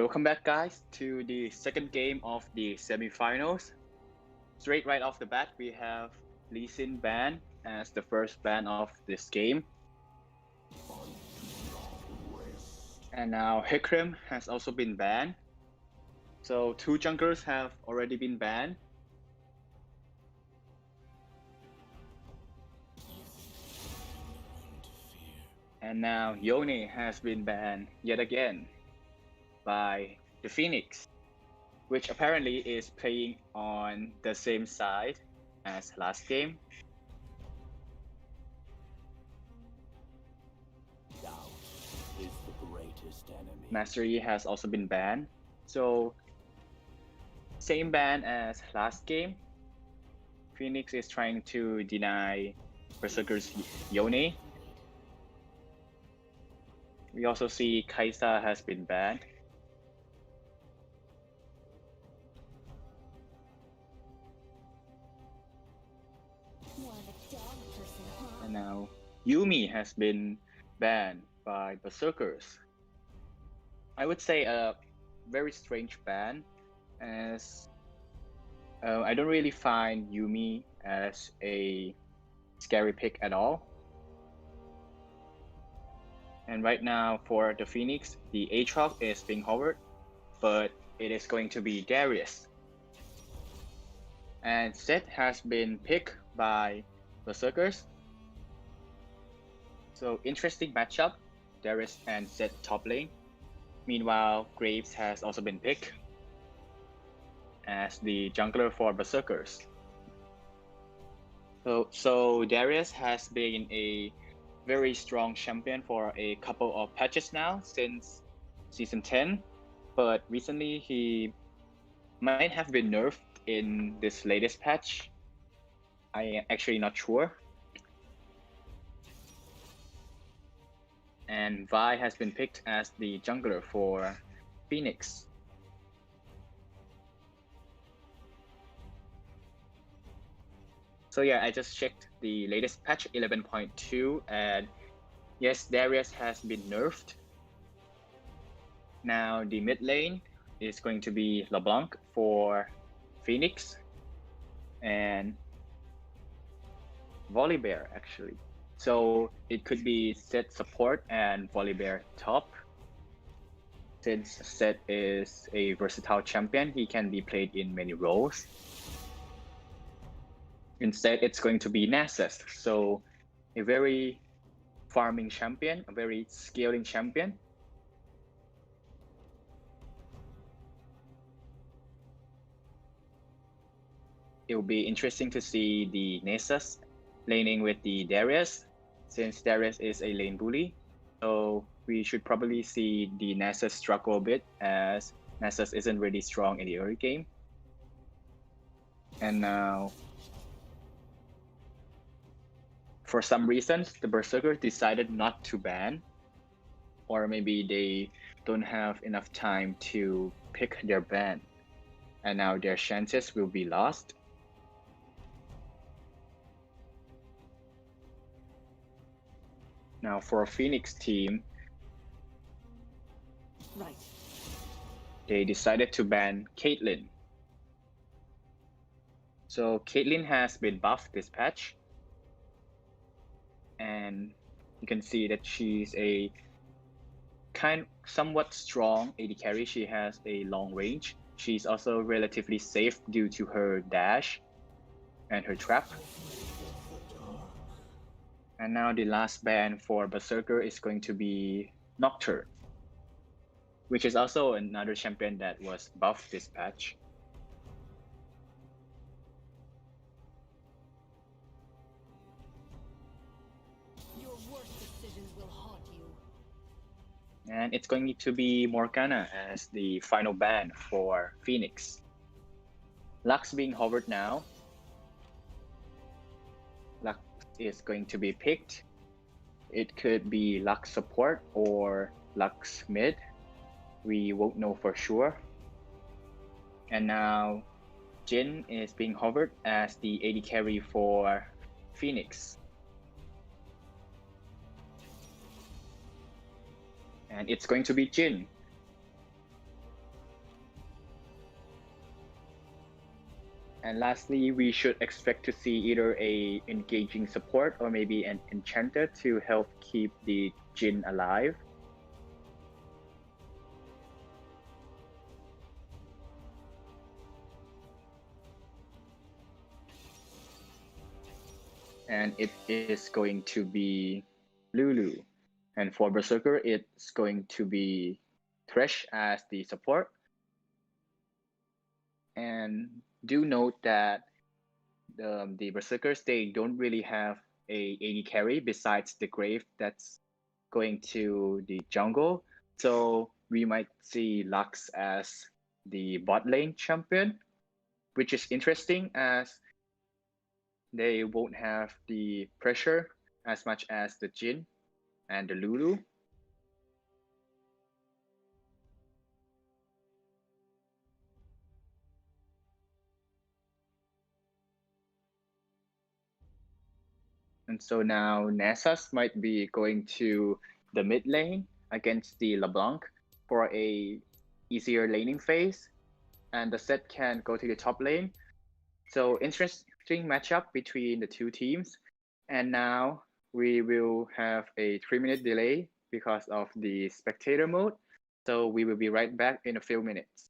Welcome back, guys, to the second game of the semifinals. Straight right off the bat, we have Lee Sin ban as the first ban of this game. And now Hikrim has also been banned. So 2 junglers have already been banned. And now Yone has been banned yet again by the Phoenix, which apparently is playing on the same side as last game. Doubt is the greatest enemy. Master Yi has also been banned. So same ban as last game. Phoenix is trying to deny Berserker's Yone. We also see Kaisa has been banned. More of a dog person, huh? And now Yumi has been banned by Berserkers. I would say a very strange ban, as I don't really find Yumi as a scary pick at all. And right now for the Phoenix, the Aatrox is being hovered, but it is going to be Darius. And Zed has been picked by Berserkers. So interesting matchup, Darius and Zed top lane. Meanwhile, Graves has also been picked as the jungler for Berserkers. So Darius has been a very strong champion for a couple of patches now since Season 10, but recently he might have been nerfed in this latest patch. I am actually not sure. And Vi has been picked as the jungler for Phoenix. So yeah, I just checked the latest patch 11.2, and yes, Darius has been nerfed. Now the mid lane is going to be LeBlanc for Phoenix and Volibear actually. So it could be Zed support and Volibear top. Since Zed is a versatile champion, he can be played in many roles. Instead, it's going to be Nasus, so a very farming champion, a very scaling champion. It will be interesting to see the Nasus laning with the Darius, since Darius is a lane bully. So we should probably see the Nasus struggle a bit, as Nasus isn't really strong in the early game. And now, for some reasons, the Berserkers decided not to ban, or maybe they don't have enough time to pick their ban, and now their chances will be lost. Now for a Phoenix team, Right. they decided to ban Caitlyn. So Caitlyn has been buffed this patch, and you can see that she's a somewhat strong AD carry. She has a long range. She's also relatively safe due to her dash and her trap. And now the last ban for Berserker is going to be Nocturne, which is also another champion that was buffed this patch. Your worst decisions will haunt you. And it's going to be Morgana as the final ban for Phoenix. Lux being hovered now. Lux is going to be picked. It could be Lux support or Lux mid. We won't know for sure. And now Jhin is being hovered as the AD carry for Phoenix. And it's going to be Jhin. And lastly, we should expect to see either a engaging support or maybe an enchanter to help keep the Jin alive. And it is going to be Lulu. And for Berserker, it's going to be Thresh as the support. And do note that the Berserkers, they don't really have a AD carry besides the Grave that's going to the jungle. So we might see Lux as the bot lane champion, which is interesting as they won't have the pressure as much as the Jin and the Lulu. And so now Nasus might be going to the mid lane against the LeBlanc for a easier laning phase. And the set can go to the top lane. So interesting matchup between the two teams. And now we will have a 3-minute delay because of the spectator mode. So we will be right back in a few minutes.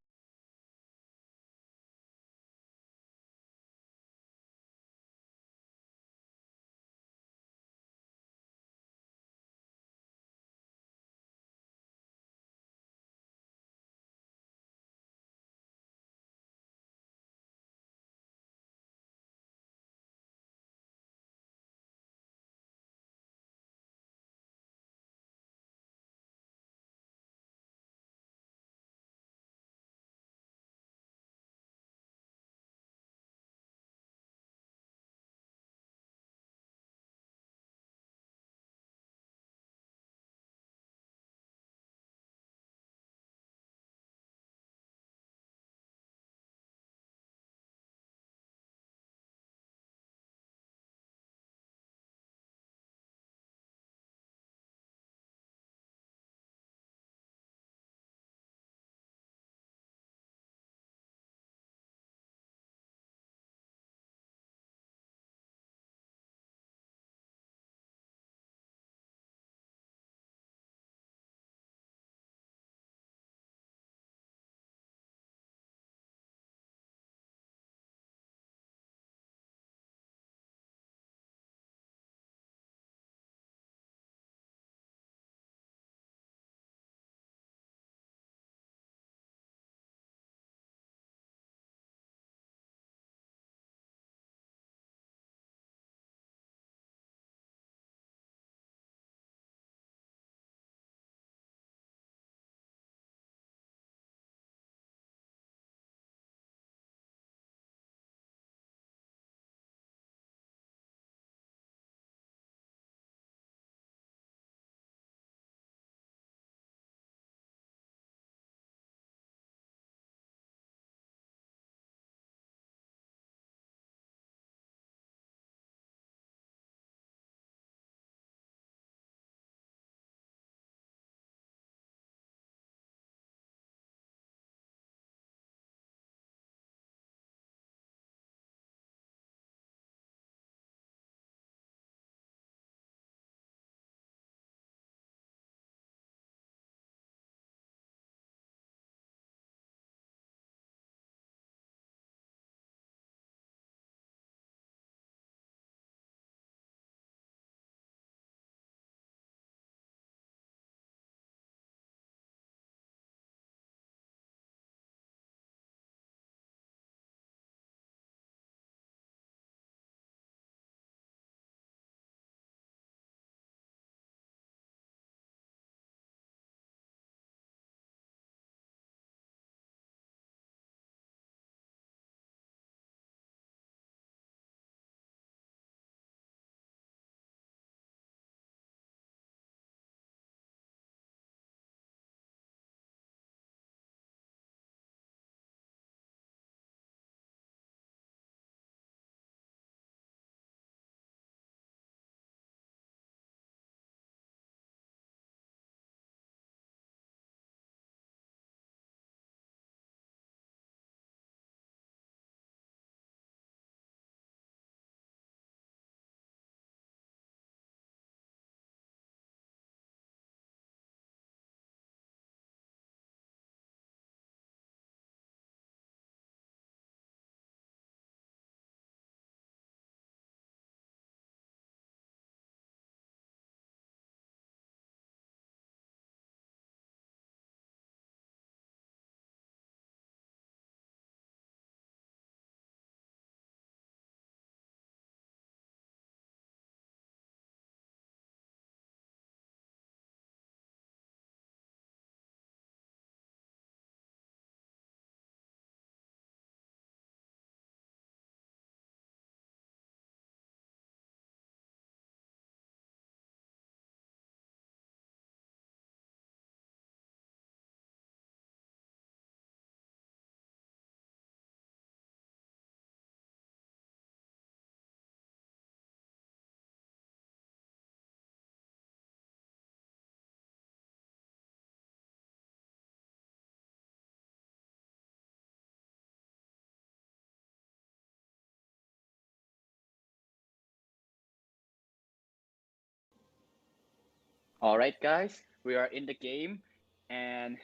All right, guys, we are in the game, and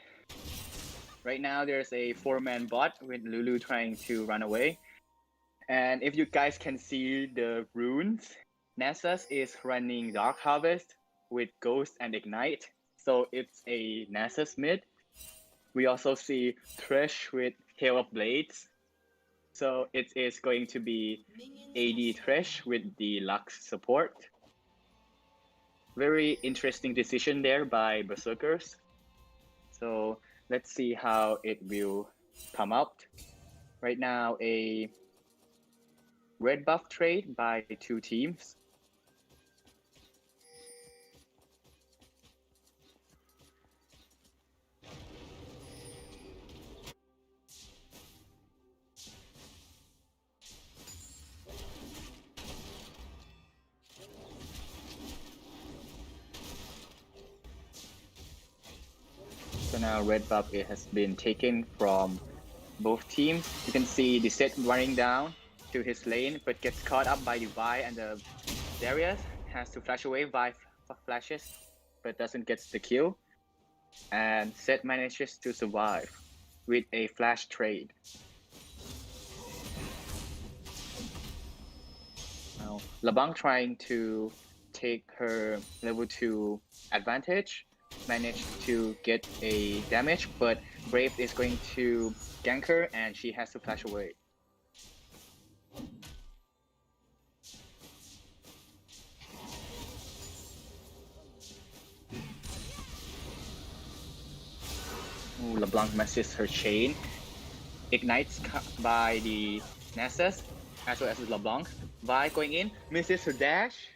right now there's a four-man bot with Lulu trying to run away. And if you guys can see the runes, Nasus is running Dark Harvest with Ghost and Ignite, so it's a Nasus mid. We also see Thresh with Hail of Blades, so it is going to be AD Thresh with the Lux support. Very interesting decision there by Berserkers. So let's see how it will come out. Right now, a red buff trade by two teams. So now red buff it has been taken from both teams. You can see the set running down to his lane, but gets caught up by the Vi, and the Darius has to flash away. Vi flashes, but doesn't get the kill. And Set manages to survive with a flash trade. Now, LeBlanc trying to take her level 2 advantage, managed to get a damage, but Brave is going to gank her and she has to flash away. Ooh, LeBlanc messes her chain. Ignites by the Nasus as well as LeBlanc. Vi going in, misses her dash,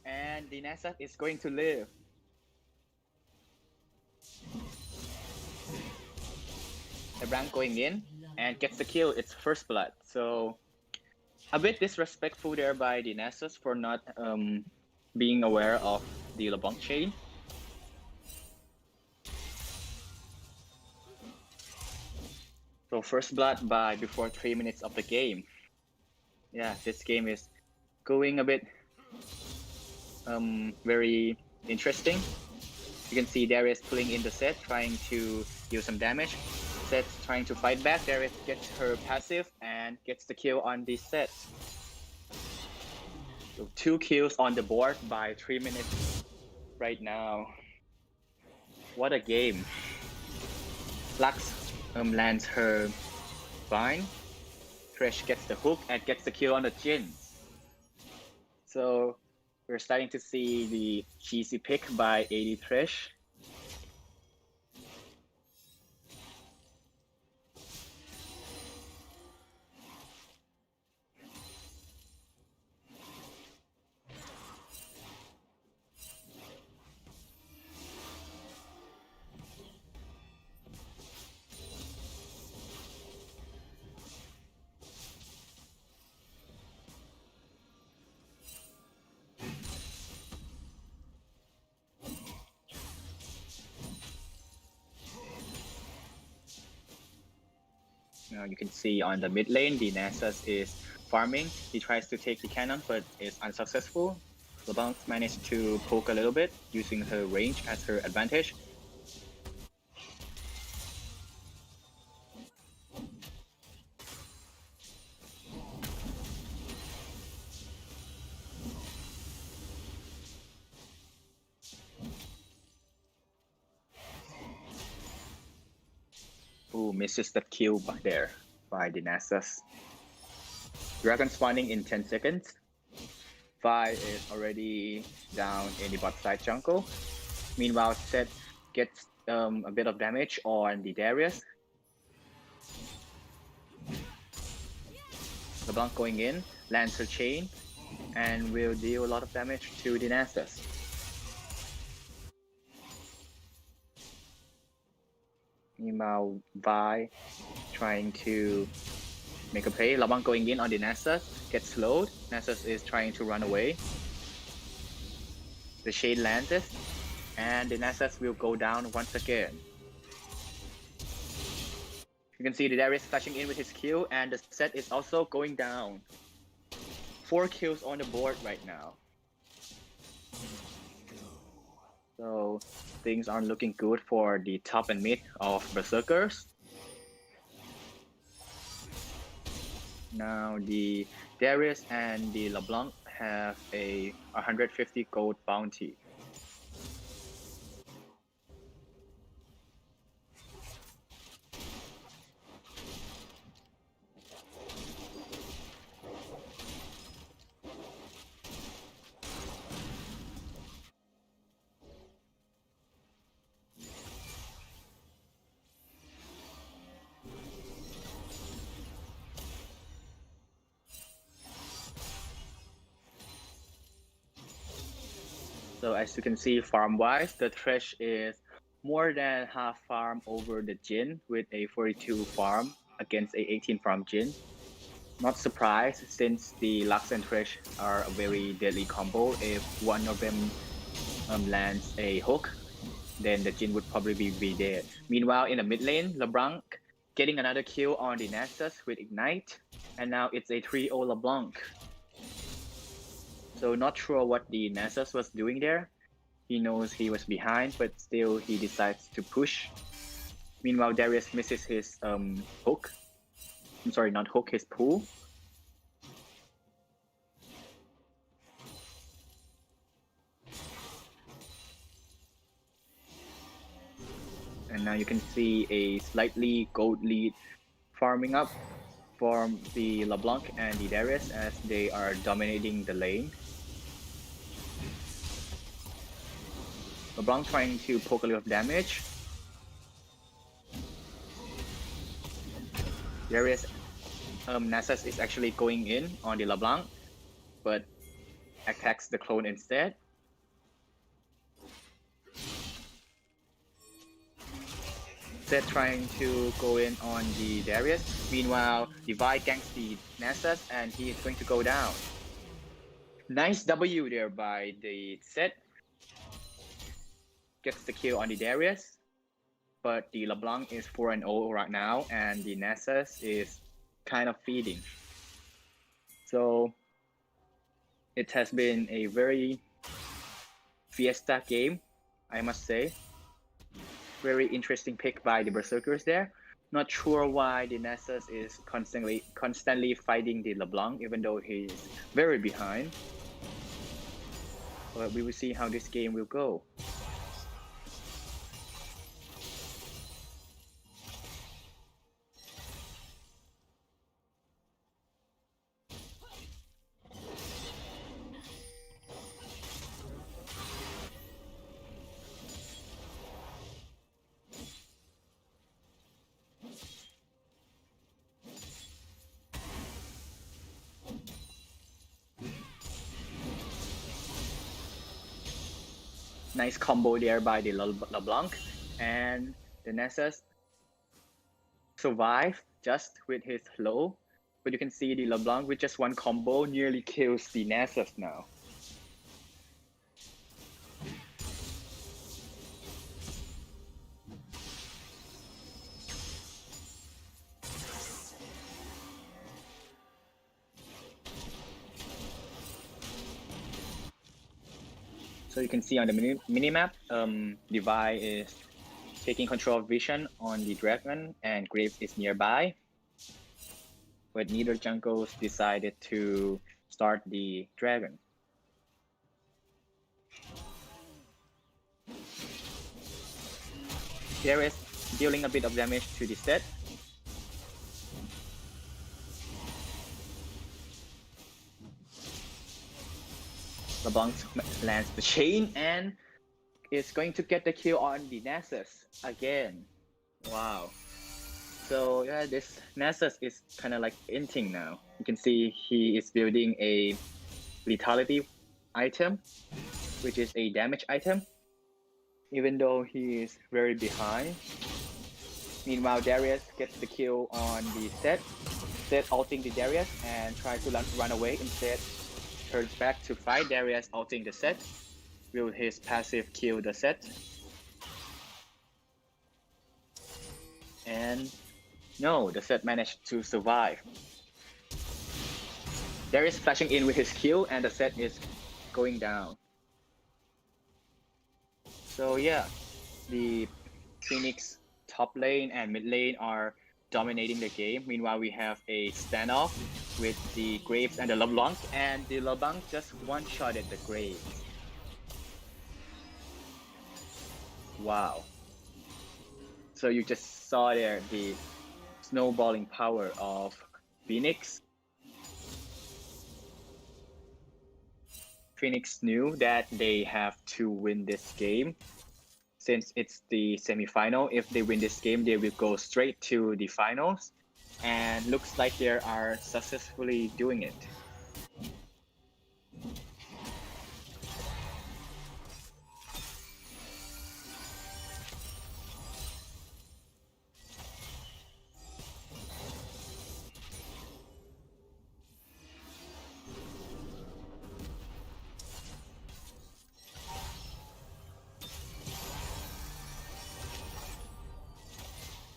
and the Nasus is going to live. LeBlanc going in and gets the kill. It's first blood. So a bit disrespectful there by the Nasus for not being aware of the LeBlanc chain. So first blood by before 3 minutes of the game. Yeah, this game is going a bit very interesting. You can see Darius pulling in the Set, trying to deal some damage. Set's trying to fight back. Darius gets her passive and gets the kill on the Set. So 2 kills on the board by 3 minutes right now. What a game. Lux lands her Vine. Thresh gets the hook and gets the kill on the Jhin. So we're starting to see the cheesy pick by AD Thresh. Now you can see on the mid lane, the Nasus is farming. He tries to take the cannon, but is unsuccessful. LeBlanc managed to poke a little bit, using her range as her advantage. Ooh, misses the kill there by the Nasus. Dragon spawning in 10 seconds. Vi is already down in the bot side jungle. Meanwhile, Set gets a bit of damage on the Darius. LeBlanc going in, lands her chain, and will deal a lot of damage to the Nasus. Meanwhile, Vi trying to make a play. LeBlanc going in on the Nasus, gets slowed. Nasus is trying to run away. The Shade lands it, and the Nasus will go down once again. You can see the Darius flashing in with his kill, and the Set is also going down. 4 kills on the board right now. So things aren't looking good for the top and mid of Berserkers. Now the Darius and the LeBlanc have a 150 gold bounty. So as you can see, farm-wise, the Thresh is more than half farm over the Jhin with a 42 farm against a 18 farm Jhin. Not surprised since the Lux and Thresh are a very deadly combo. If one of them lands a hook, then the Jhin would probably be dead. Meanwhile, in the mid lane, LeBlanc getting another kill on the Nasus with Ignite, and now it's a 3-0 LeBlanc. So not sure what the Nasus was doing there. He knows he was behind, but still he decides to push. Meanwhile, Darius misses his hook. I'm sorry, not hook, his pull. And now you can see a slightly gold lead farming up for the LeBlanc and the Darius as they are dominating the lane. LeBlanc trying to poke a little damage. Darius Nasus is actually going in on the LeBlanc, but attacks the clone instead. Zed trying to go in on the Darius. Meanwhile, Divide ganks the Nasus and he is going to go down. Nice W there by the Zed. Gets the kill on the Darius. But the LeBlanc is 4-0 right now and the Nasus is kind of feeding. So it has been a very fiesta game, I must say. Very interesting pick by the Berserkers there. Not sure why the Nasus is constantly fighting the LeBlanc, even though he's very behind. But we will see how this game will go. Nice combo there by the LeBlanc, and the Nasus survived just with his low. But you can see the LeBlanc with just one combo nearly kills the Nasus now. So you can see on the minimap, Levi is taking control of vision on the dragon and Graves is nearby. But neither jungles decided to start the dragon. Darius dealing a bit of damage to the set. LeBlanc lands the chain and is going to get the kill on the Nasus again. Wow. So yeah, this Nasus is kind of like inting now. You can see he is building a lethality item, which is a damage item, even though he is very behind. Meanwhile, Darius gets the kill on the set. Set ulting the Darius and tries to run away. Instead, turns back to fight Darius ulting the set. Will his passive kill the set? And no, the set managed to survive. Darius flashing in with his kill and the set is going down. So yeah, the Phoenix top lane and mid lane are dominating the game. Meanwhile, we have a standoff with the Graves and the LeBlanc, and the LeBlanc just one-shotted the Graves. Wow. So you just saw there the snowballing power of Phoenix. Phoenix knew that they have to win this game since it's the semifinal. If they win this game, they will go straight to the finals, and looks like they are successfully doing it.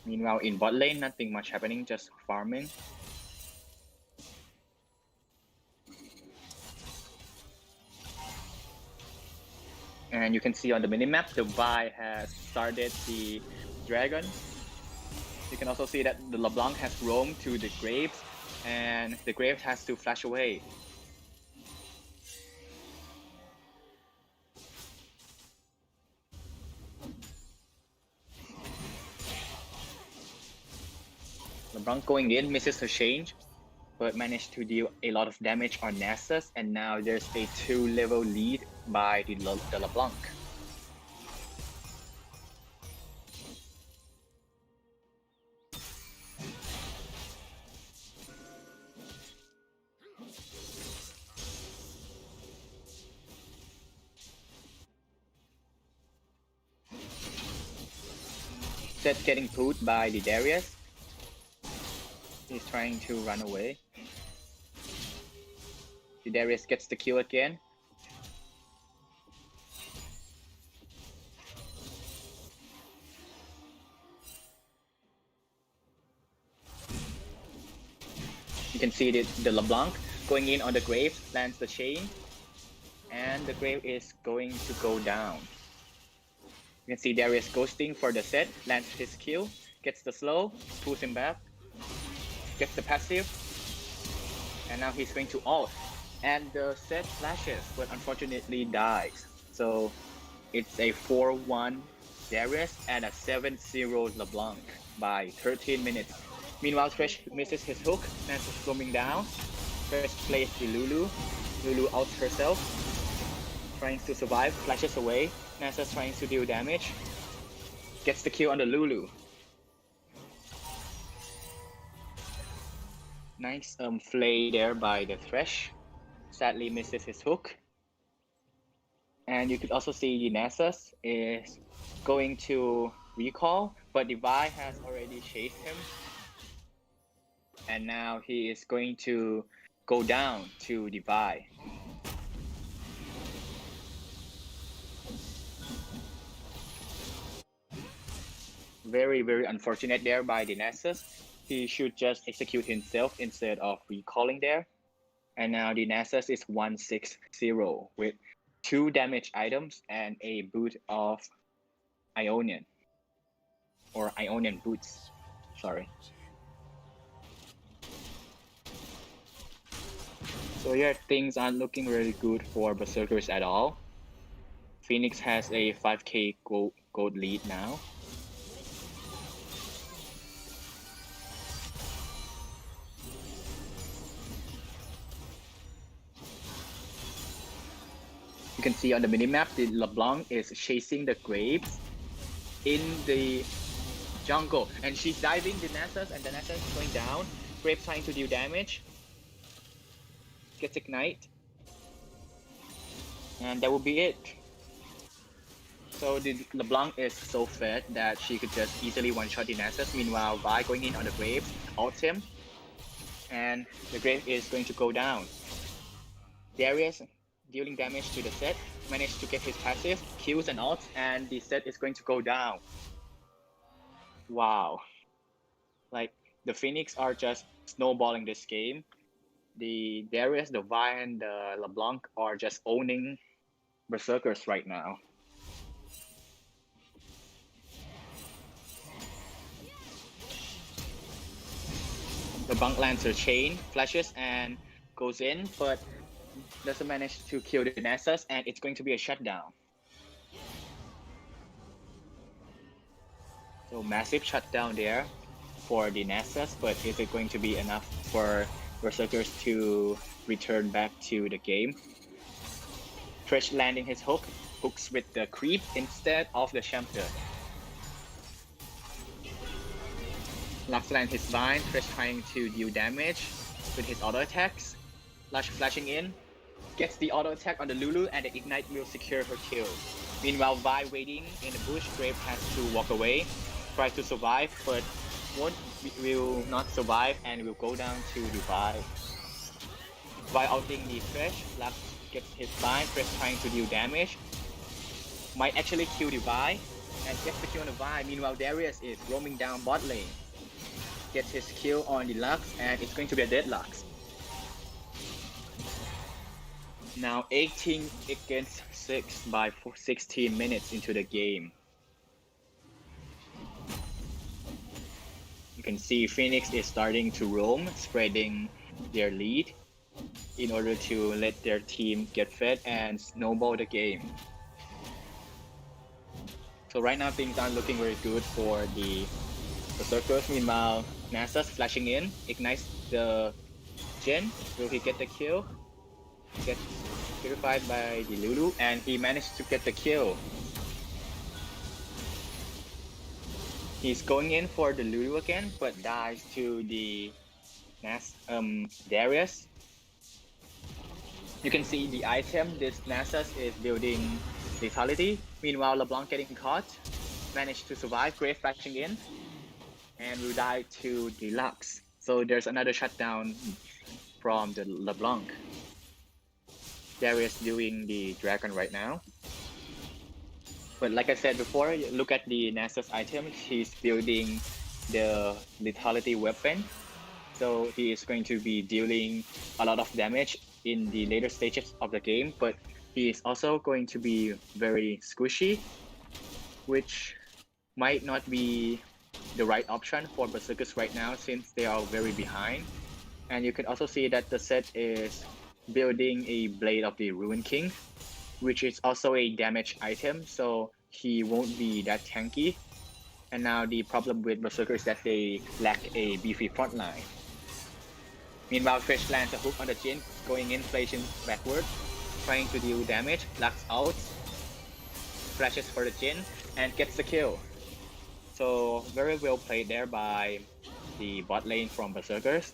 Meanwhile, in bot lane, nothing much happening, just farming. And you can see on the minimap, the Vi has started the dragon. You can also see that the LeBlanc has roamed to the Graves, and the Graves has to flash away. LeBlanc going in, misses her change, but managed to deal a lot of damage on Nasus, and now there's a 2-level lead by the LeBlanc. Set getting pulled by the Darius. He's trying to run away. The Darius gets the kill again. You can see the LeBlanc going in on the Grave, lands the chain, and the Grave is going to go down. You can see Darius ghosting for the set, lands his kill, gets the slow, pulls him back, gets the passive, and now he's going to ult. And the set flashes, but unfortunately dies. So it's a 4-1 Darius and a 7-0 LeBlanc by 13 minutes. Meanwhile, Thresh misses his hook, Nasus roaming down. Thresh plays the Lulu. Lulu ults herself, trying to survive, flashes away. Nasus trying to deal damage. Gets the kill on the Lulu. Nice flay there by the Thresh. Sadly misses his hook. And you could also see the Nasus is going to recall, but the Vi has already chased him. And now he is going to go down to the Vi. Very, very unfortunate there by the Nasus. He should just execute himself instead of recalling there. And now the Nasus is 1-6-0 with 2 damage items and a boot of Ionian. Or Ionian boots, sorry. So yeah, things aren't looking really good for Berserkers at all. Phoenix has a 5k gold lead now. You can see on the minimap, the LeBlanc is chasing the Graves in the jungle, and she's diving the Nasus, and the Nasus is going down. Graves trying to deal damage. Gets ignite. And that will be it. So the LeBlanc is so fed that she could just easily one-shot the Nasus. Meanwhile, Vi going in on the Graves, ults him, and the Grave is going to go down. Darius dealing damage to the set, managed to get his passive, kills and ults, and the set is going to go down. Wow. Like, the Phoenix are just snowballing this game. The Darius, the Vi, and the LeBlanc are just owning Berserkers right now. LeBlanc lands her chain, flashes, and goes in, but doesn't manage to kill the Nessus, and it's going to be a shutdown. So massive shutdown there for the Nessus, but is it going to be enough for Berserkers to return back to the game? Thresh landing his hooks with the creep instead of the champion. Lux lands his vine, Thresh trying to deal damage with his auto attacks. Lush flashing in, gets the auto attack on the Lulu, and the ignite will secure her kill. Meanwhile, Vi waiting in the bush, Grave has to walk away, tries to survive, but will not survive and will go down to the Vi. Vi outing the Thresh, Lux gets his vine, Thresh trying to deal damage. Might actually kill the Vi, and gets the kill on the Vi. Meanwhile, Darius is roaming down bot lane. Gets his kill on the Lux, and it's going to be a dead Lux. Now 18 against 6 by 16 minutes into the game. You can see Phoenix is starting to roam, spreading their lead in order to let their team get fed and snowball the game. So right now things aren't looking very good for the Berserkers. Meanwhile, Nasus flashing in, ignites the Jhin. Will he get the kill? Gets purified by the Lulu, and he managed to get the kill. He's going in for the Lulu again, but dies to the Darius. You can see the item, this Nasus is building lethality. Meanwhile, LeBlanc getting caught, managed to survive, Grave flashing in, and will die to the Lux. So there's another shutdown from the LeBlanc. Darius doing the dragon right now. But like I said before, look at the Nasus item. He's building the lethality weapon. So he is going to be dealing a lot of damage in the later stages of the game, but he is also going to be very squishy, which might not be the right option for Berserkers right now since they are very behind. And you can also see that the set is building a Blade of the Ruin King, which is also a damage item, so he won't be that tanky. And now the problem with Berserker is that they lack a beefy frontline. Meanwhile, Thresh lands a hook on the Jhin, going in, flashing backward, trying to deal damage. Lux out, flashes for the Jhin, and gets the kill. So very well played there by the bot lane from Berserkers.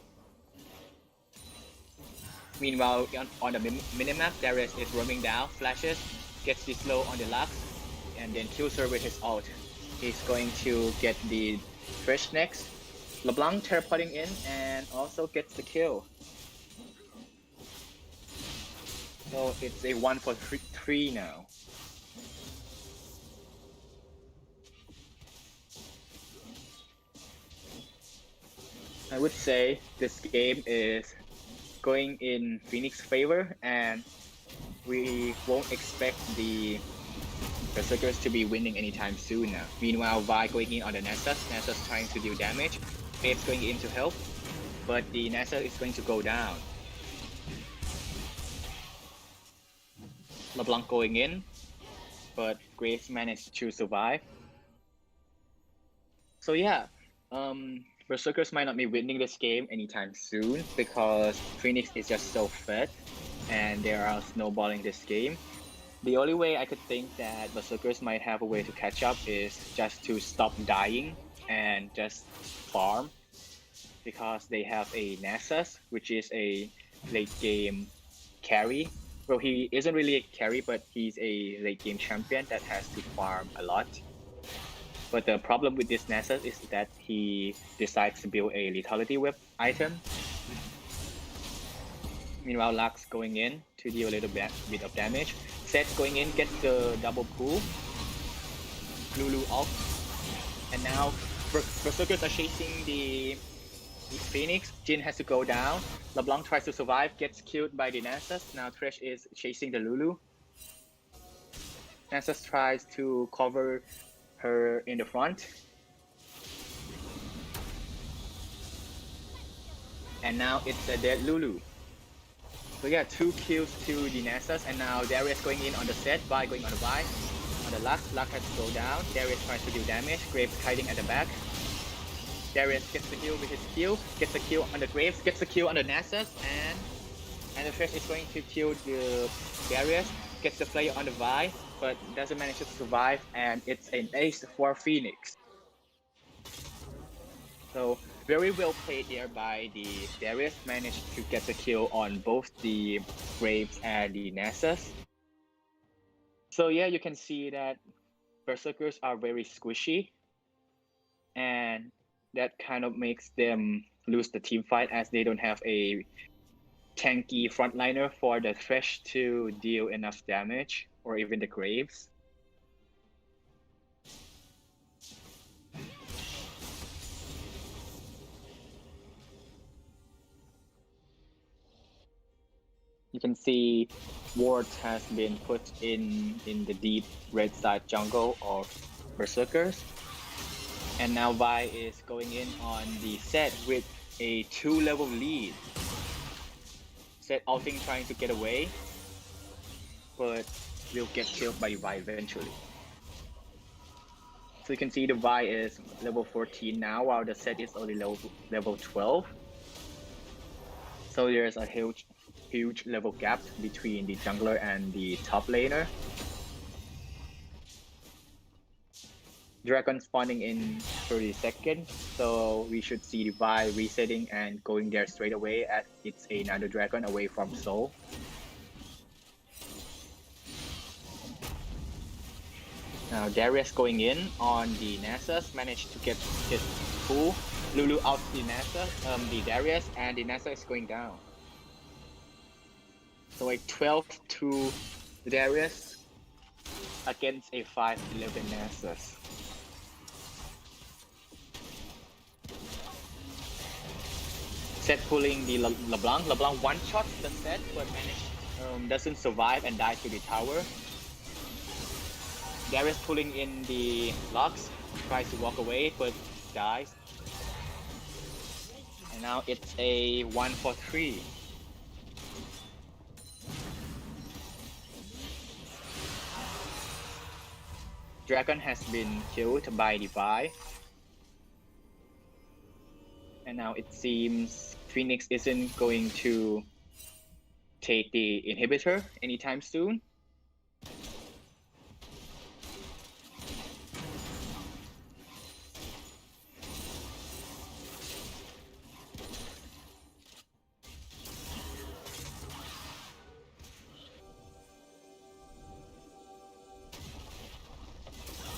Meanwhile, on the minimap, Darius is roaming down, flashes, gets the slow on the Lux, and then kills her with his ult. He's going to get the Thresh next. LeBlanc teleporting in and also gets the kill. So it's a 1-for-3 now. I would say this game is going in Phoenix's favor, and we won't expect the Berserkers to be winning anytime soon now. Meanwhile, Vi going in on the Nasus trying to deal damage. Fade's going in to help, but the Nasus is going to go down. LeBlanc going in, but Graves managed to survive. So yeah, Berserkers might not be winning this game anytime soon because Phoenix is just so fed and they are snowballing this game. The only way I could think that Berserkers might have a way to catch up is just to stop dying and just farm, because they have a Nasus, which is a late game carry. Well, he isn't really a carry, but he's a late game champion that has to farm a lot. But the problem with this Nasus is that he decides to build a lethality whip item. Meanwhile, Lux going in to deal a little bit of damage. Seth going in, gets the double pull. Lulu off. And now Berserkers are chasing the Phoenix. Jhin has to go down. LeBlanc tries to survive, gets killed by the Nasus. Now Thresh is chasing the Lulu. Nasus tries to cover her in the front. And now it's a dead Lulu. So yeah, 2 kills to the Nessus, and now Darius going in on the set, Vi going on the Vi. On the Lux, Lux has to go down. Darius tries to deal damage. Graves hiding at the back. Darius gets the kill with his Q, gets the kill on the Graves, gets the kill on the Nessus, and the Thresh is going to kill the Darius, gets the play on the Vi, but doesn't manage to survive, and it's an ace for Phoenix. So very well played there by the Darius, managed to get the kill on both the Graves and the Nessus. So yeah, you can see that Berserkers are very squishy, and that kind of makes them lose the team fight as they don't have a tanky frontliner for the Thresh to deal enough damage, or even the Graves. You can see wards has been put in the deep red side jungle of Berserkers. And now Vi is going in on the set with a 2-level lead. Set ulting trying to get away, but will get killed by Vi eventually. So you can see the Vi is level 14 now, while the set is only level 12. So there's a huge level gap between the jungler and the top laner. Dragon spawning in 30 seconds, so we should see the Vi resetting and going there straight away as it's another dragon away from Soul. Now Darius going in on the Nessus, managed to get his pull. Lulu out the Nessus, the Darius, and the Nessus is going down. So a 12 to Darius against a 5-11 Nessus. Set pulling the LeBlanc. LeBlanc one-shots the set, but doesn't survive and dies to the tower. Darius pulling in the Lux, tries to walk away, but dies. And now it's a 1-for-3. Dragon has been killed by the Vi. And now it seems Phoenix isn't going to take the inhibitor anytime soon.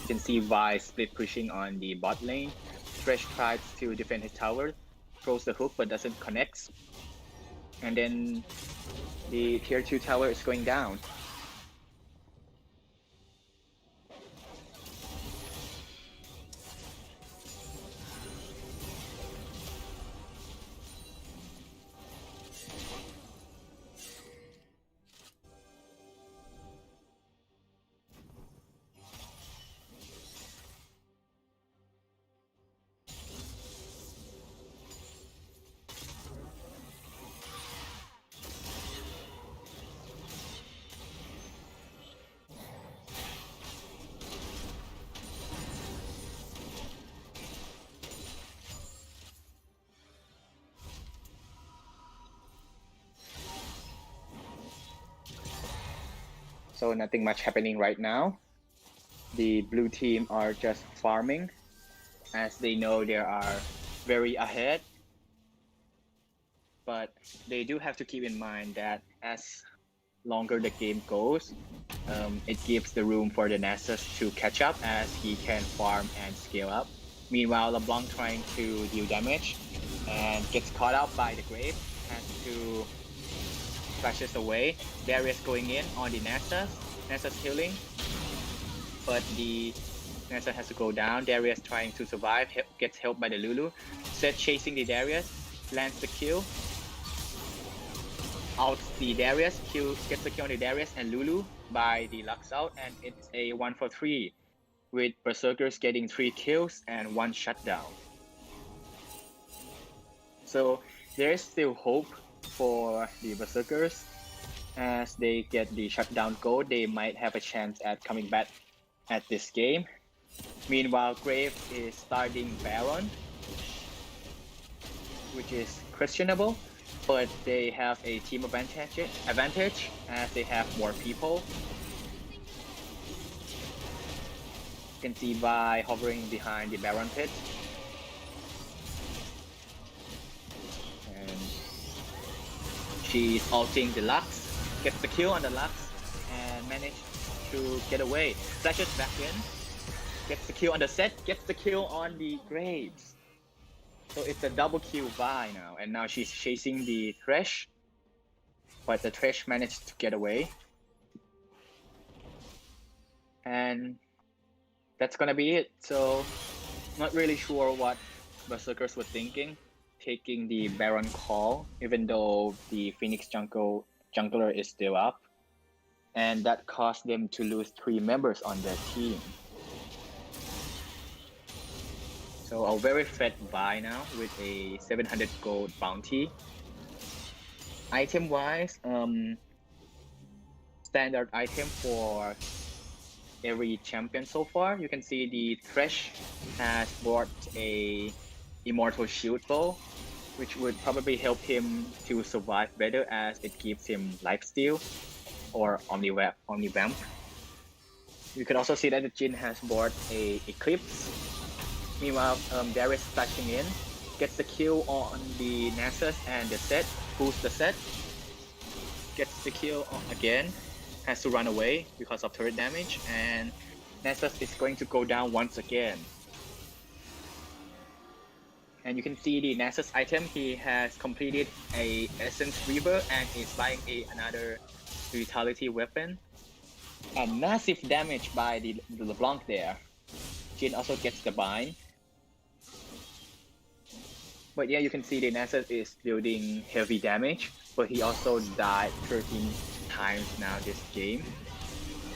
You can see Vi split pushing on the bot lane. Thresh tries to defend his tower, throws the hook but doesn't connect. And then the tier 2 tower is going down. So nothing much happening right now. The blue team are just farming as they know they are very ahead. But they do have to keep in mind that as longer the game goes, it gives the room for the Nessus to catch up as he can farm and scale up. Meanwhile, LeBlanc trying to deal damage and gets caught out by the Grave, has to flashes away. Darius going in on the Nessus. Nessus healing, but the Nessus has to go down. Darius trying to survive, gets helped by the Lulu. Set chasing the Darius, lands the kill. Out the Darius, gets the kill on the Darius and Lulu by the Lux out, and it's a 1-for-3 with Berserkers getting 3 kills and 1 shutdown. So there is still hope for the Berserkers. As they get the shutdown gold, they might have a chance at coming back at this game. Meanwhile, Grave is starting Baron, which is questionable, but they have a team advantage as they have more people. You can see Vi hovering behind the Baron pit. And she's ulting the Lux, gets the kill on the Lux, and managed to get away. Flashes back in, gets the kill on the set, gets the kill on the Graves. So it's a double kill Vi now, and now she's chasing the Thresh, but the Thresh managed to get away. And that's gonna be it. So not really sure what Berserkers were thinking, taking the Baron call, even though the Phoenix jungler is still up. And that caused them to lose 3 members on their team. So a very fed buy now with a 700 gold bounty. Item wise, standard item for every champion so far. You can see the Thresh has bought a Immortal Shield bow, which would probably help him to survive better as it gives him lifesteal or Omnivamp. You can also see that the Jhin has bought a Eclipse. Meanwhile, Darius flashing in, gets the kill on the Nasus and the set, pulls the set, gets the kill again, has to run away because of turret damage, and Nasus is going to go down once again. And you can see the Nasus item, he has completed a Essence Reaver and is buying another Vitality weapon. And massive damage by the LeBlanc there. Jhin also gets the bind. But yeah, you can see the Nasus is dealing heavy damage, but he also died 13 times now this game.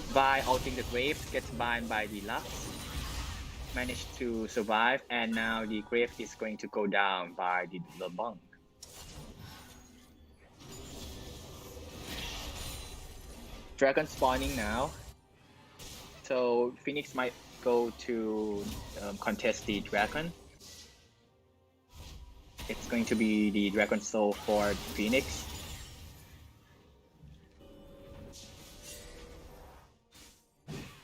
Vi ulting the Grave, gets bind by the Lux, managed to survive, and now the Grave is going to go down by the LeBlanc. Dragon spawning now. So Phoenix might go to contest the Dragon. It's going to be the Dragon Soul for Phoenix.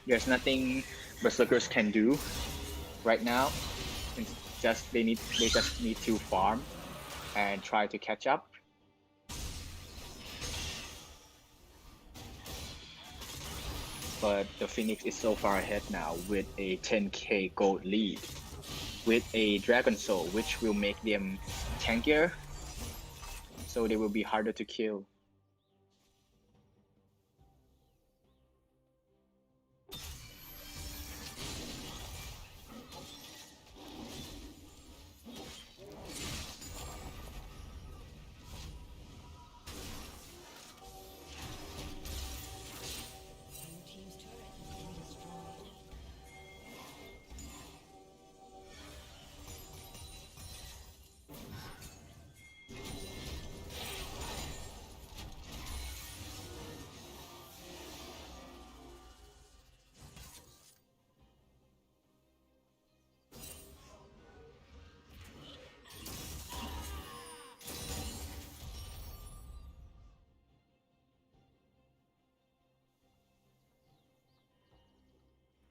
There's nothing Berserkers can do right now. It's just they just need to farm and try to catch up. But the Phoenix is so far ahead now with a 10k gold lead, with a Dragon Soul, which will make them tankier, so they will be harder to kill.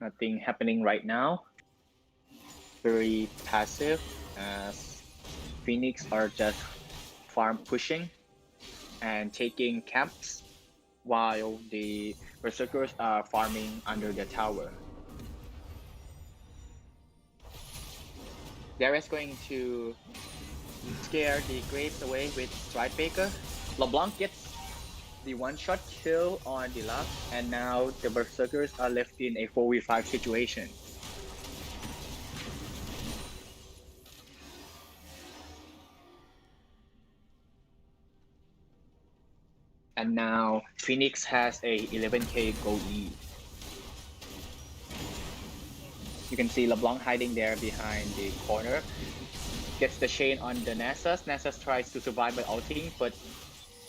Nothing happening right now. Very passive as Phoenix are just farm pushing and taking camps while the Berserkers are farming under the tower. Darius going to scare the Graves away with Stridebreaker. LeBlanc gets the one-shot kill on the Lux, and now the Berserkers are left in a 4v5 situation. And now Phoenix has a 11k gold lead. You can see LeBlanc hiding there behind the corner. gets the chain on the Nasus. Nasus tries to survive by ulting, but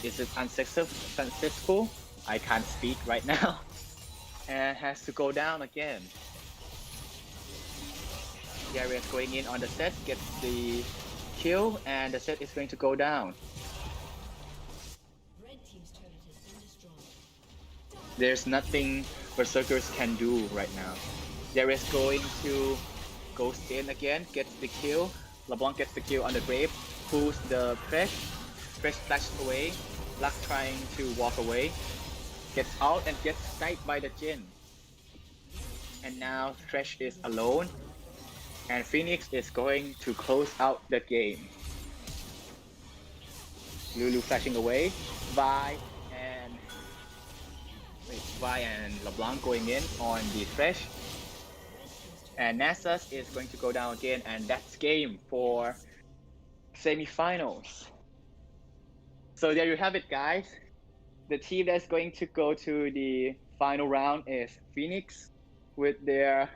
is it unsuccessful? I can't speak right now. And has to go down again. Darius going in on the set, gets the kill, and the set is going to go down. There's nothing Berserkers can do right now. Darius going to Ghost in again, gets the kill. LeBlanc gets the kill on the Grave, pulls the Thresh. Thresh flashes away. Luck trying to walk away. Gets out and gets sniped by the Jhin. And now Thresh is alone. And Phoenix is going to close out the game. Lulu flashing away. Vi and LeBlanc going in on the Thresh. And Nasus is going to go down again, and that's game for semifinals. So there you have it, guys. The team that's going to go to the final round is Phoenix with their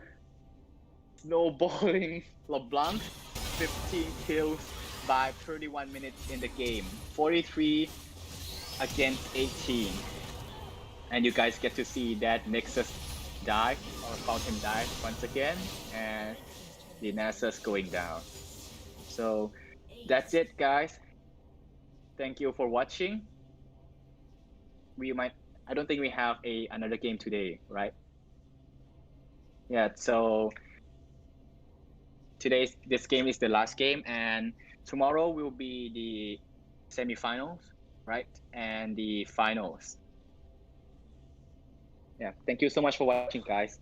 snowballing LeBlanc, 15 kills by 31 minutes in the game, 43 against 18. And you guys get to see that Nexus die, or Fountain die once again, and the Nasus going down. So that's it, guys. Thank you for watching. I don't think we have another game today, right? Yeah, so this game is the last game, and tomorrow will be the semifinals, right? And the finals. Yeah, thank you so much for watching, guys.